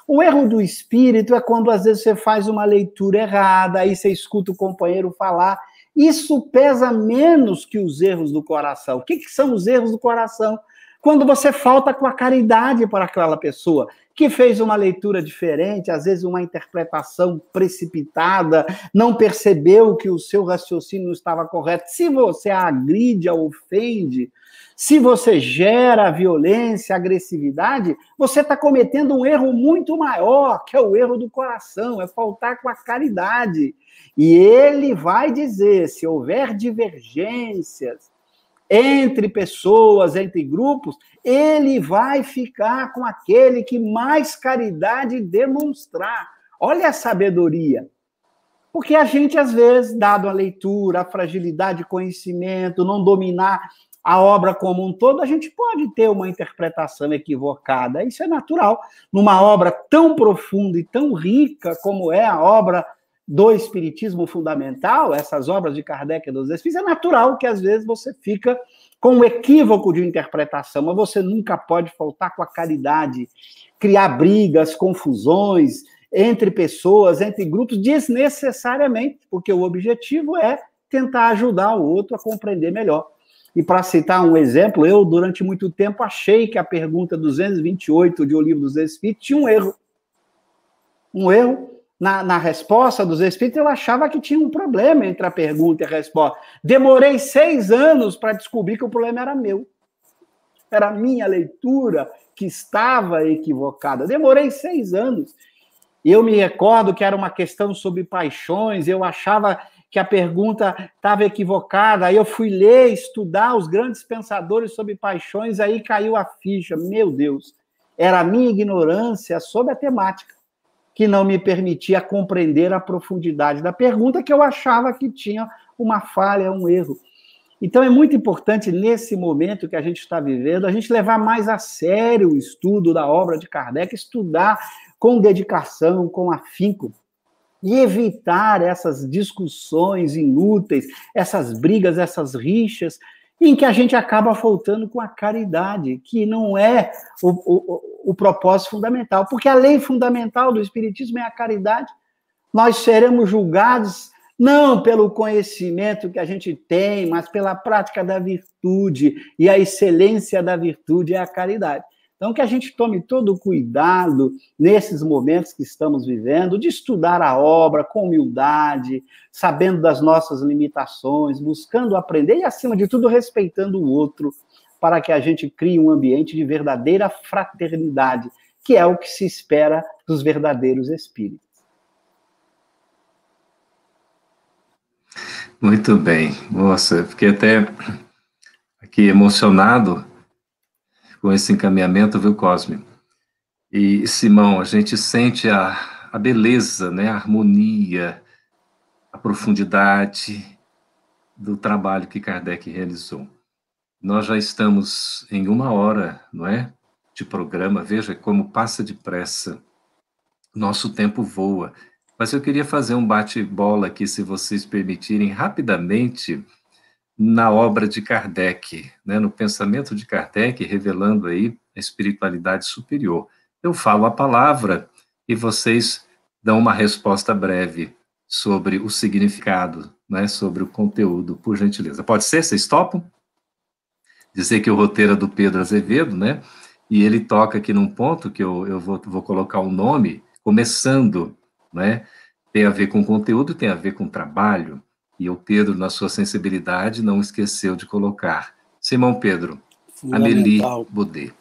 O erro do espírito é quando, às vezes, você faz uma leitura errada, aí você escuta o companheiro falar, isso pesa menos que os erros do coração. O que são os erros do coração? Quando você falta com a caridade para aquela pessoa, que fez uma leitura diferente, às vezes uma interpretação precipitada, não percebeu que o seu raciocínio não estava correto. Se você a agride, a ofende, se você gera violência, agressividade, você está cometendo um erro muito maior, que é o erro do coração, é faltar com a caridade. E ele vai dizer, se houver divergências entre pessoas, entre grupos, ele vai ficar com aquele que mais caridade demonstrar. Olha a sabedoria. Porque a gente, às vezes, dado a leitura, a fragilidade de conhecimento, não dominar a obra como um todo, a gente pode ter uma interpretação equivocada. Isso é natural. Numa obra tão profunda e tão rica como é a obra do Espiritismo Fundamental, essas obras de Kardec e dos Espíritos, é natural que, às vezes, você fica com um equívoco de interpretação, mas você nunca pode faltar com a caridade, criar brigas, confusões entre pessoas, entre grupos, desnecessariamente, porque o objetivo é tentar ajudar o outro a compreender melhor. E para citar um exemplo, eu, durante muito tempo, achei que a pergunta 228 de O Livro dos Espíritos tinha um erro. Um erro. Na resposta dos Espíritos, eu achava que tinha um problema entre a pergunta e a resposta. Demorei 6 anos para descobrir que o problema era meu. Era a minha leitura que estava equivocada. Demorei 6 anos. E eu me recordo que era uma questão sobre paixões, eu achava que a pergunta estava equivocada, aí eu fui ler, estudar os grandes pensadores sobre paixões, aí caiu a ficha. Meu Deus, era a minha ignorância sobre a temática que não me permitia compreender a profundidade da pergunta, que eu achava que tinha uma falha, um erro. Então, é muito importante, nesse momento que a gente está vivendo, a gente levar mais a sério o estudo da obra de Kardec, estudar com dedicação, com afinco, e evitar essas discussões inúteis, essas brigas, essas rixas, em que a gente acaba faltando com a caridade, que não é o propósito fundamental, porque a lei fundamental do Espiritismo é a caridade. Nós seremos julgados não pelo conhecimento que a gente tem, mas pela prática da virtude, e a excelência da virtude é a caridade. Então, que a gente tome todo o cuidado nesses momentos que estamos vivendo, de estudar a obra com humildade, sabendo das nossas limitações, buscando aprender e, acima de tudo, respeitando o outro, para que a gente crie um ambiente de verdadeira fraternidade, que é o que se espera dos verdadeiros espíritos. Muito bem. Nossa, eu fiquei até aqui emocionado com esse encaminhamento, viu, Cosme? E, Simão, a gente sente a beleza, né, a harmonia, a profundidade do trabalho que Kardec realizou. Nós já estamos em 1 hora, não é, de programa, veja como passa depressa, nosso tempo voa. Mas eu queria fazer um bate-bola aqui, se vocês permitirem, rapidamente, na obra de Kardec, né, no pensamento de Kardec, revelando aí a espiritualidade superior. Eu falo a palavra e vocês dão uma resposta breve sobre o significado, né, sobre o conteúdo, por gentileza. Pode ser? Vocês topam? Dizer que o roteiro é do Pedro Azevedo, né? E ele toca aqui num ponto que eu vou colocar o nome, começando, né? Tem a ver com conteúdo, tem a ver com trabalho, e o Pedro, na sua sensibilidade, não esqueceu de colocar. Simão Pedro, Amélie Baudet.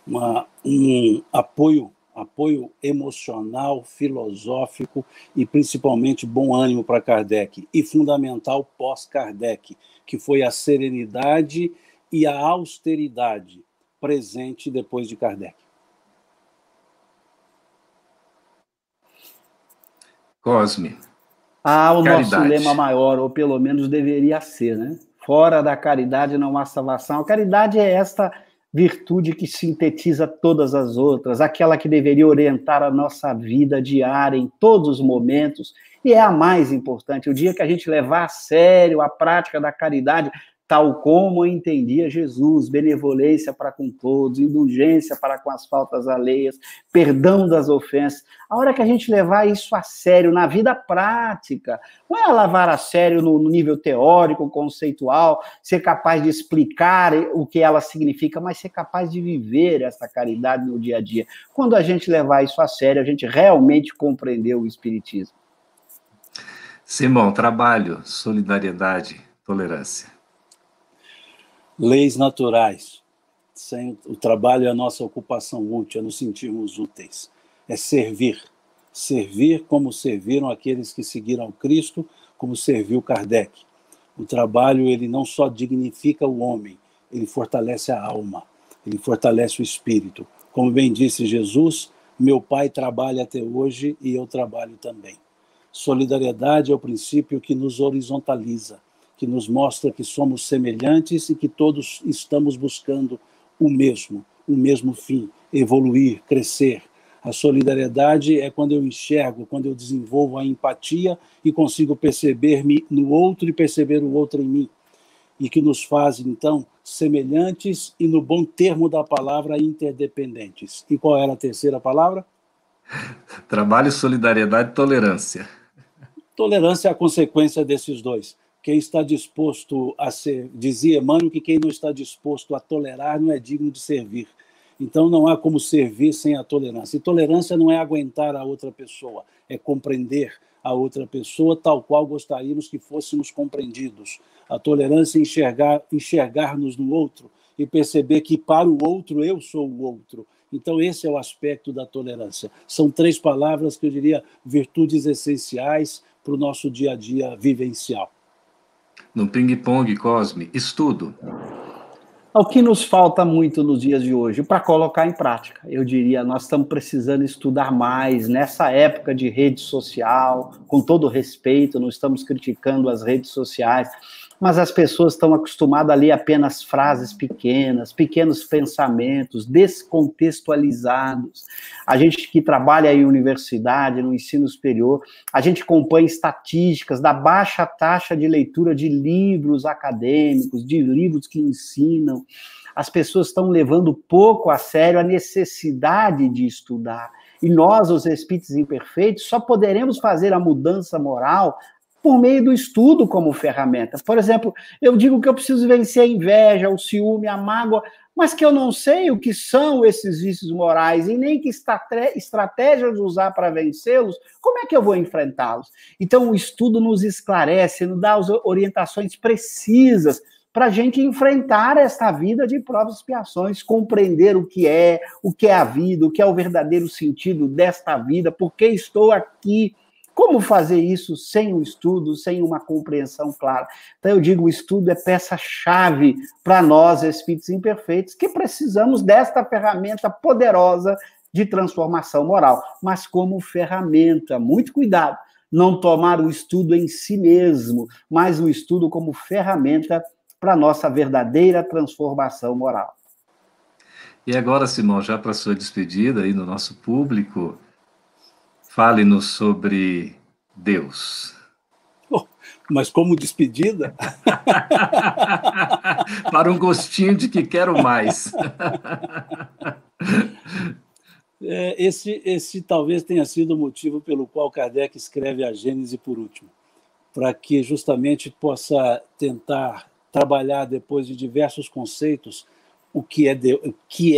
Um apoio emocional, filosófico e principalmente bom ânimo para Kardec, e fundamental pós-Kardec, que foi a serenidade e a austeridade presente depois de Kardec. Cosme. O nosso lema maior, ou pelo menos deveria ser, né? Fora da caridade não há salvação. A caridade é esta virtude que sintetiza todas as outras, aquela que deveria orientar a nossa vida diária em todos os momentos, e é a mais importante. O dia que a gente levar a sério a prática da caridade, tal como entendia Jesus, benevolência para com todos, indulgência para com as faltas alheias, perdão das ofensas. A hora que a gente levar isso a sério na vida prática, não é levar a sério no nível teórico, conceitual, ser capaz de explicar o que ela significa, mas ser capaz de viver essa caridade no dia a dia. Quando a gente levar isso a sério, a gente realmente compreendeu o Espiritismo. Simão, trabalho, solidariedade, tolerância. Leis naturais. O trabalho é a nossa ocupação útil, é nos sentirmos úteis. É servir. Servir como serviram aqueles que seguiram Cristo, como serviu Kardec. O trabalho, ele não só dignifica o homem, ele fortalece a alma, ele fortalece o espírito. Como bem disse Jesus, meu Pai trabalha até hoje e eu trabalho também. Solidariedade é o princípio que nos horizontaliza, que nos mostra que somos semelhantes e que todos estamos buscando o mesmo fim, evoluir, crescer. A solidariedade é quando eu enxergo, quando eu desenvolvo a empatia e consigo perceber-me no outro e perceber o outro em mim. E que nos faz, então, semelhantes e, no bom termo da palavra, interdependentes. E qual era a terceira palavra? Trabalho, solidariedade e tolerância. Tolerância é a consequência desses dois. Quem está disposto a ser, dizia Emmanuel, que quem não está disposto a tolerar não é digno de servir. Então não há como servir sem a tolerância. E tolerância não é aguentar a outra pessoa, é compreender a outra pessoa tal qual gostaríamos que fôssemos compreendidos. A tolerância é enxergar-nos no outro e perceber que para o outro eu sou o outro. Então esse é o aspecto da tolerância. São 3 palavras que eu diria virtudes essenciais para o nosso dia a dia vivencial. No ping-pong, Cosme, estudo. O que nos falta muito nos dias de hoje para colocar em prática? Eu diria, nós estamos precisando estudar mais nessa época de rede social, com todo respeito, não estamos criticando as redes sociais, mas as pessoas estão acostumadas a ler apenas frases pequenas, pequenos pensamentos, descontextualizados. A gente que trabalha em universidade, no ensino superior, a gente acompanha estatísticas da baixa taxa de leitura de livros acadêmicos, de livros que ensinam. As pessoas estão levando pouco a sério a necessidade de estudar. E nós, os espíritos imperfeitos, só poderemos fazer a mudança moral por meio do estudo como ferramenta. Por exemplo, eu digo que eu preciso vencer a inveja, o ciúme, a mágoa, mas que eu não sei o que são esses vícios morais e nem que estratégias usar para vencê-los, como é que eu vou enfrentá-los? Então, o estudo nos esclarece, nos dá as orientações precisas para a gente enfrentar esta vida de provas e expiações, compreender o que é a vida, o que é o verdadeiro sentido desta vida, por que estou aqui. Como fazer isso sem um estudo, sem uma compreensão clara? Então, eu digo, o estudo é peça-chave para nós, espíritos imperfeitos, que precisamos desta ferramenta poderosa de transformação moral. Mas como ferramenta, muito cuidado, não tomar o estudo em si mesmo, mas o estudo como ferramenta para a nossa verdadeira transformação moral. E agora, Simão, já para a sua despedida aí no nosso público, fale-nos sobre Deus. Oh, mas como despedida? Para um gostinho de que quero mais. Esse talvez tenha sido o motivo pelo qual Kardec escreve a Gênese por último, para que justamente possa tentar trabalhar depois de diversos conceitos o que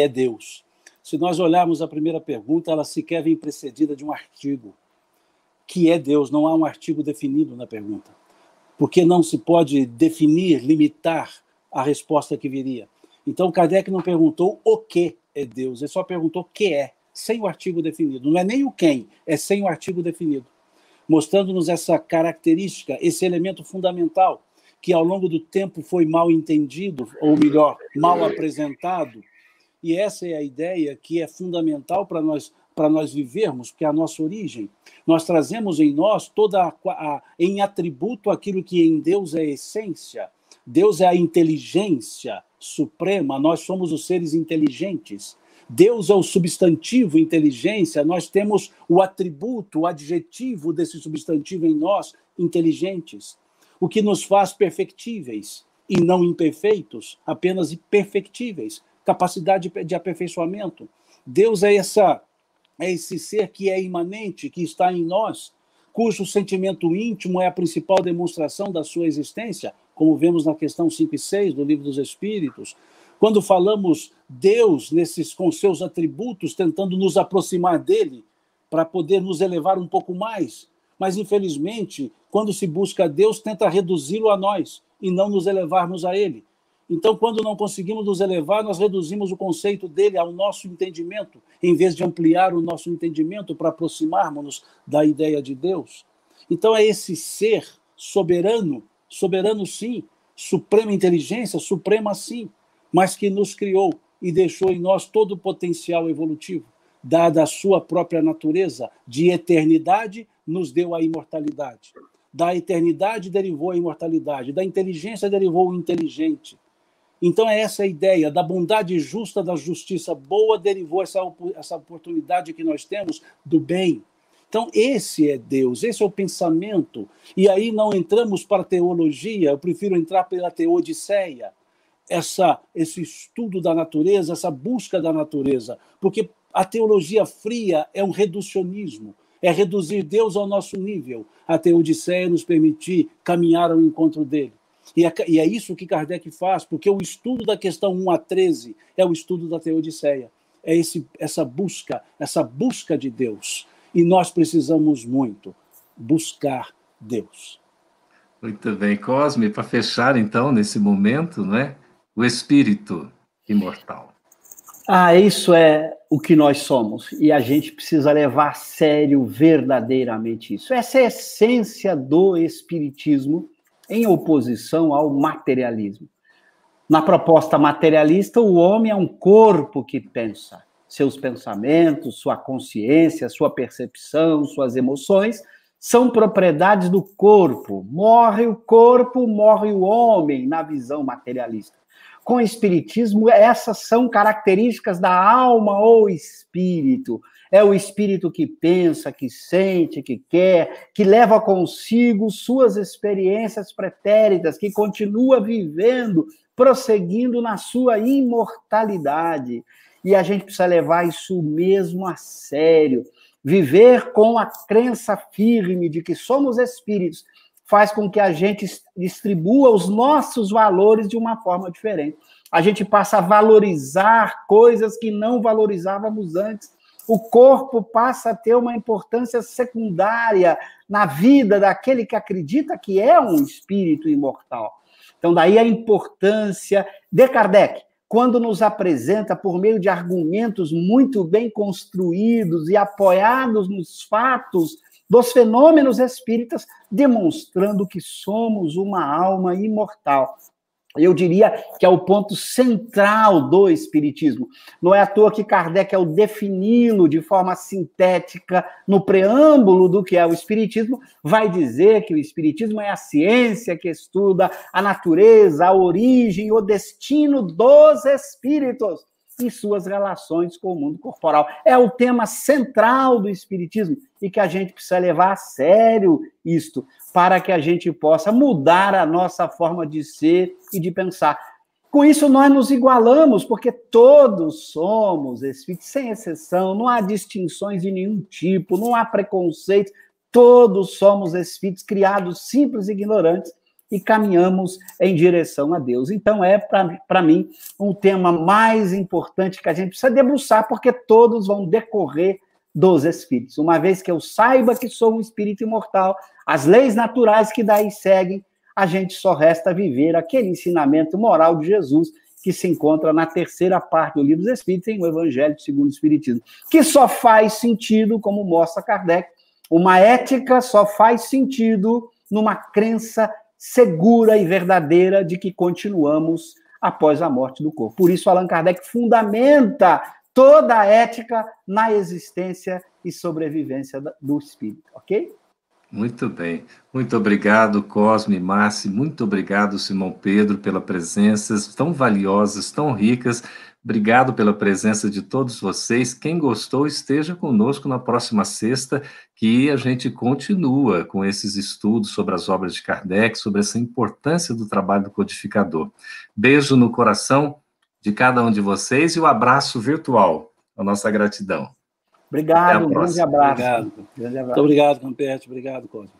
é Deus. Se nós olharmos a primeira pergunta, ela sequer vem precedida de um artigo. Que é Deus? Não há um artigo definido na pergunta, porque não se pode definir, limitar a resposta que viria. Então, Kardec não perguntou o que é Deus, ele só perguntou o que é, sem o artigo definido. Não é nem o quem, é sem o artigo definido, mostrando-nos essa característica, esse elemento fundamental, que ao longo do tempo foi mal entendido, ou melhor, mal apresentado, e essa é a ideia que é fundamental para nós vivermos, que é a nossa origem. Nós trazemos em nós em atributo aquilo que em Deus é a essência. Deus é a inteligência suprema, nós somos os seres inteligentes. Deus é o substantivo inteligência, nós temos o atributo, o adjetivo desse substantivo em nós, inteligentes. O que nos faz perfectíveis e não imperfeitos, apenas perfectíveis, capacidade de aperfeiçoamento. Deus é esse ser que é imanente, que está em nós, cujo sentimento íntimo é a principal demonstração da sua existência, como vemos na questão 5 e 6 do Livro dos Espíritos. Quando falamos Deus com seus atributos, tentando nos aproximar dele, para poder nos elevar um pouco mais, mas, infelizmente, quando se busca Deus, tenta reduzi-lo a nós e não nos elevarmos a ele. Então, quando não conseguimos nos elevar, nós reduzimos o conceito dele ao nosso entendimento, em vez de ampliar o nosso entendimento para aproximarmos-nos da ideia de Deus. Então, é esse ser soberano, soberano sim, suprema inteligência, suprema sim, mas que nos criou e deixou em nós todo o potencial evolutivo, dada a sua própria natureza de eternidade, nos deu a imortalidade. Da eternidade derivou a imortalidade, da inteligência derivou o inteligente. Então é essa a ideia, da bondade justa, da justiça boa, derivou essa oportunidade que nós temos do bem. Então esse é Deus, esse é o pensamento. E aí não entramos para a teologia, eu prefiro entrar pela teodiceia, esse estudo da natureza, essa busca da natureza, porque a teologia fria é um reducionismo, é reduzir Deus ao nosso nível. A teodiceia nos permitir caminhar ao encontro dele. E é isso que Kardec faz, porque o estudo da questão 1 a 13 é o estudo da teodiceia. É essa busca de Deus. E nós precisamos muito buscar Deus. Muito bem, Cosme, para fechar então, nesse momento, não é? O espírito imortal. Isso é o que nós somos, e a gente precisa levar a sério verdadeiramente isso. Essa é a essência do espiritismo em oposição ao materialismo. Na proposta materialista, o homem é um corpo que pensa. Seus pensamentos, sua consciência, sua percepção, suas emoções são propriedades do corpo. Morre o corpo, morre o homem, na visão materialista. Com o espiritismo, essas são características da alma ou espírito. É o espírito que pensa, que sente, que quer, que leva consigo suas experiências pretéritas, que continua vivendo, prosseguindo na sua imortalidade. E a gente precisa levar isso mesmo a sério. Viver com a crença firme de que somos espíritos faz com que a gente distribua os nossos valores de uma forma diferente. A gente passa a valorizar coisas que não valorizávamos antes. O corpo passa a ter uma importância secundária na vida daquele que acredita que é um espírito imortal. Então, daí a importância de Kardec, quando nos apresenta, por meio de argumentos muito bem construídos e apoiados nos fatos dos fenômenos espíritas, demonstrando que somos uma alma imortal. Eu diria que é o ponto central do espiritismo. Não é à toa que Kardec, ao defini-lo de forma sintética no preâmbulo do que é o espiritismo, vai dizer que o espiritismo é a ciência que estuda a natureza, a origem, o destino dos espíritos e suas relações com o mundo corporal. É o tema central do espiritismo e que a gente precisa levar a sério isto, para que a gente possa mudar a nossa forma de ser e de pensar. Com isso, nós nos igualamos, porque todos somos espíritos, sem exceção, não há distinções de nenhum tipo, não há preconceito, todos somos espíritos criados simples e ignorantes e caminhamos em direção a Deus. Então, é, para mim, um tema mais importante que a gente precisa debruçar, porque todos vão decorrer dos espíritos. Uma vez que eu saiba que sou um espírito imortal, as leis naturais que daí seguem, a gente só resta viver aquele ensinamento moral de Jesus que se encontra na terceira parte do Livro dos Espíritos, em O Evangelho segundo o Espiritismo, que só faz sentido, como mostra Kardec, uma ética só faz sentido numa crença segura e verdadeira de que continuamos após a morte do corpo. Por isso, Allan Kardec fundamenta toda a ética na existência e sobrevivência do espírito, ok? Muito bem. Muito obrigado, Cosme e Márcio. Muito obrigado, Simão Pedro, pela presenças tão valiosas, tão ricas. Obrigado pela presença de todos vocês. Quem gostou, esteja conosco na próxima sexta, que a gente continua com esses estudos sobre as obras de Kardec, sobre essa importância do trabalho do codificador. Beijo no coração de cada um de vocês e o abraço virtual. A nossa gratidão. Obrigado, um grande abraço. Obrigado. Muito obrigado, Campete. Obrigado, Cosme.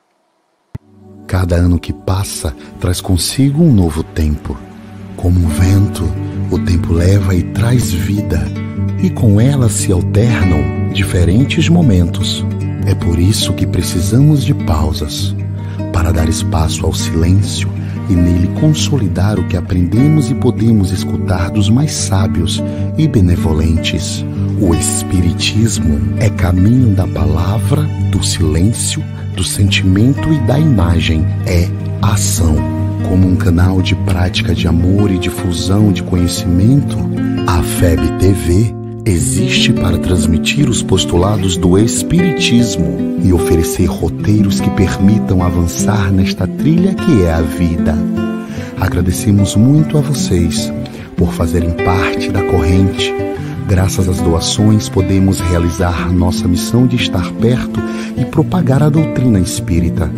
Cada ano que passa traz consigo um novo tempo. Como um vento, o tempo leva e traz vida, e com ela se alternam diferentes momentos. É por isso que precisamos de pausas, para dar espaço ao silêncio e nele consolidar o que aprendemos e podemos escutar dos mais sábios e benevolentes. O Espiritismo é caminho da palavra, do silêncio, do sentimento e da imagem. É ação. Como um canal de prática de amor e difusão de conhecimento, a FEB TV existe para transmitir os postulados do Espiritismo e oferecer roteiros que permitam avançar nesta trilha que é a vida. Agradecemos muito a vocês por fazerem parte da corrente. Graças às doações, podemos realizar nossa missão de estar perto e propagar a doutrina espírita.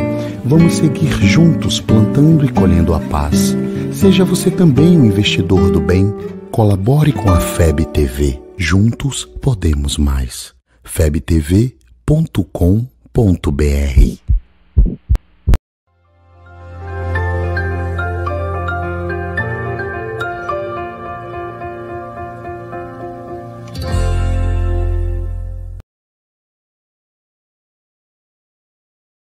Vamos seguir juntos, plantando e colhendo a paz. Seja você também um investidor do bem. Colabore com a FEB TV. Juntos podemos mais. febtv.com.br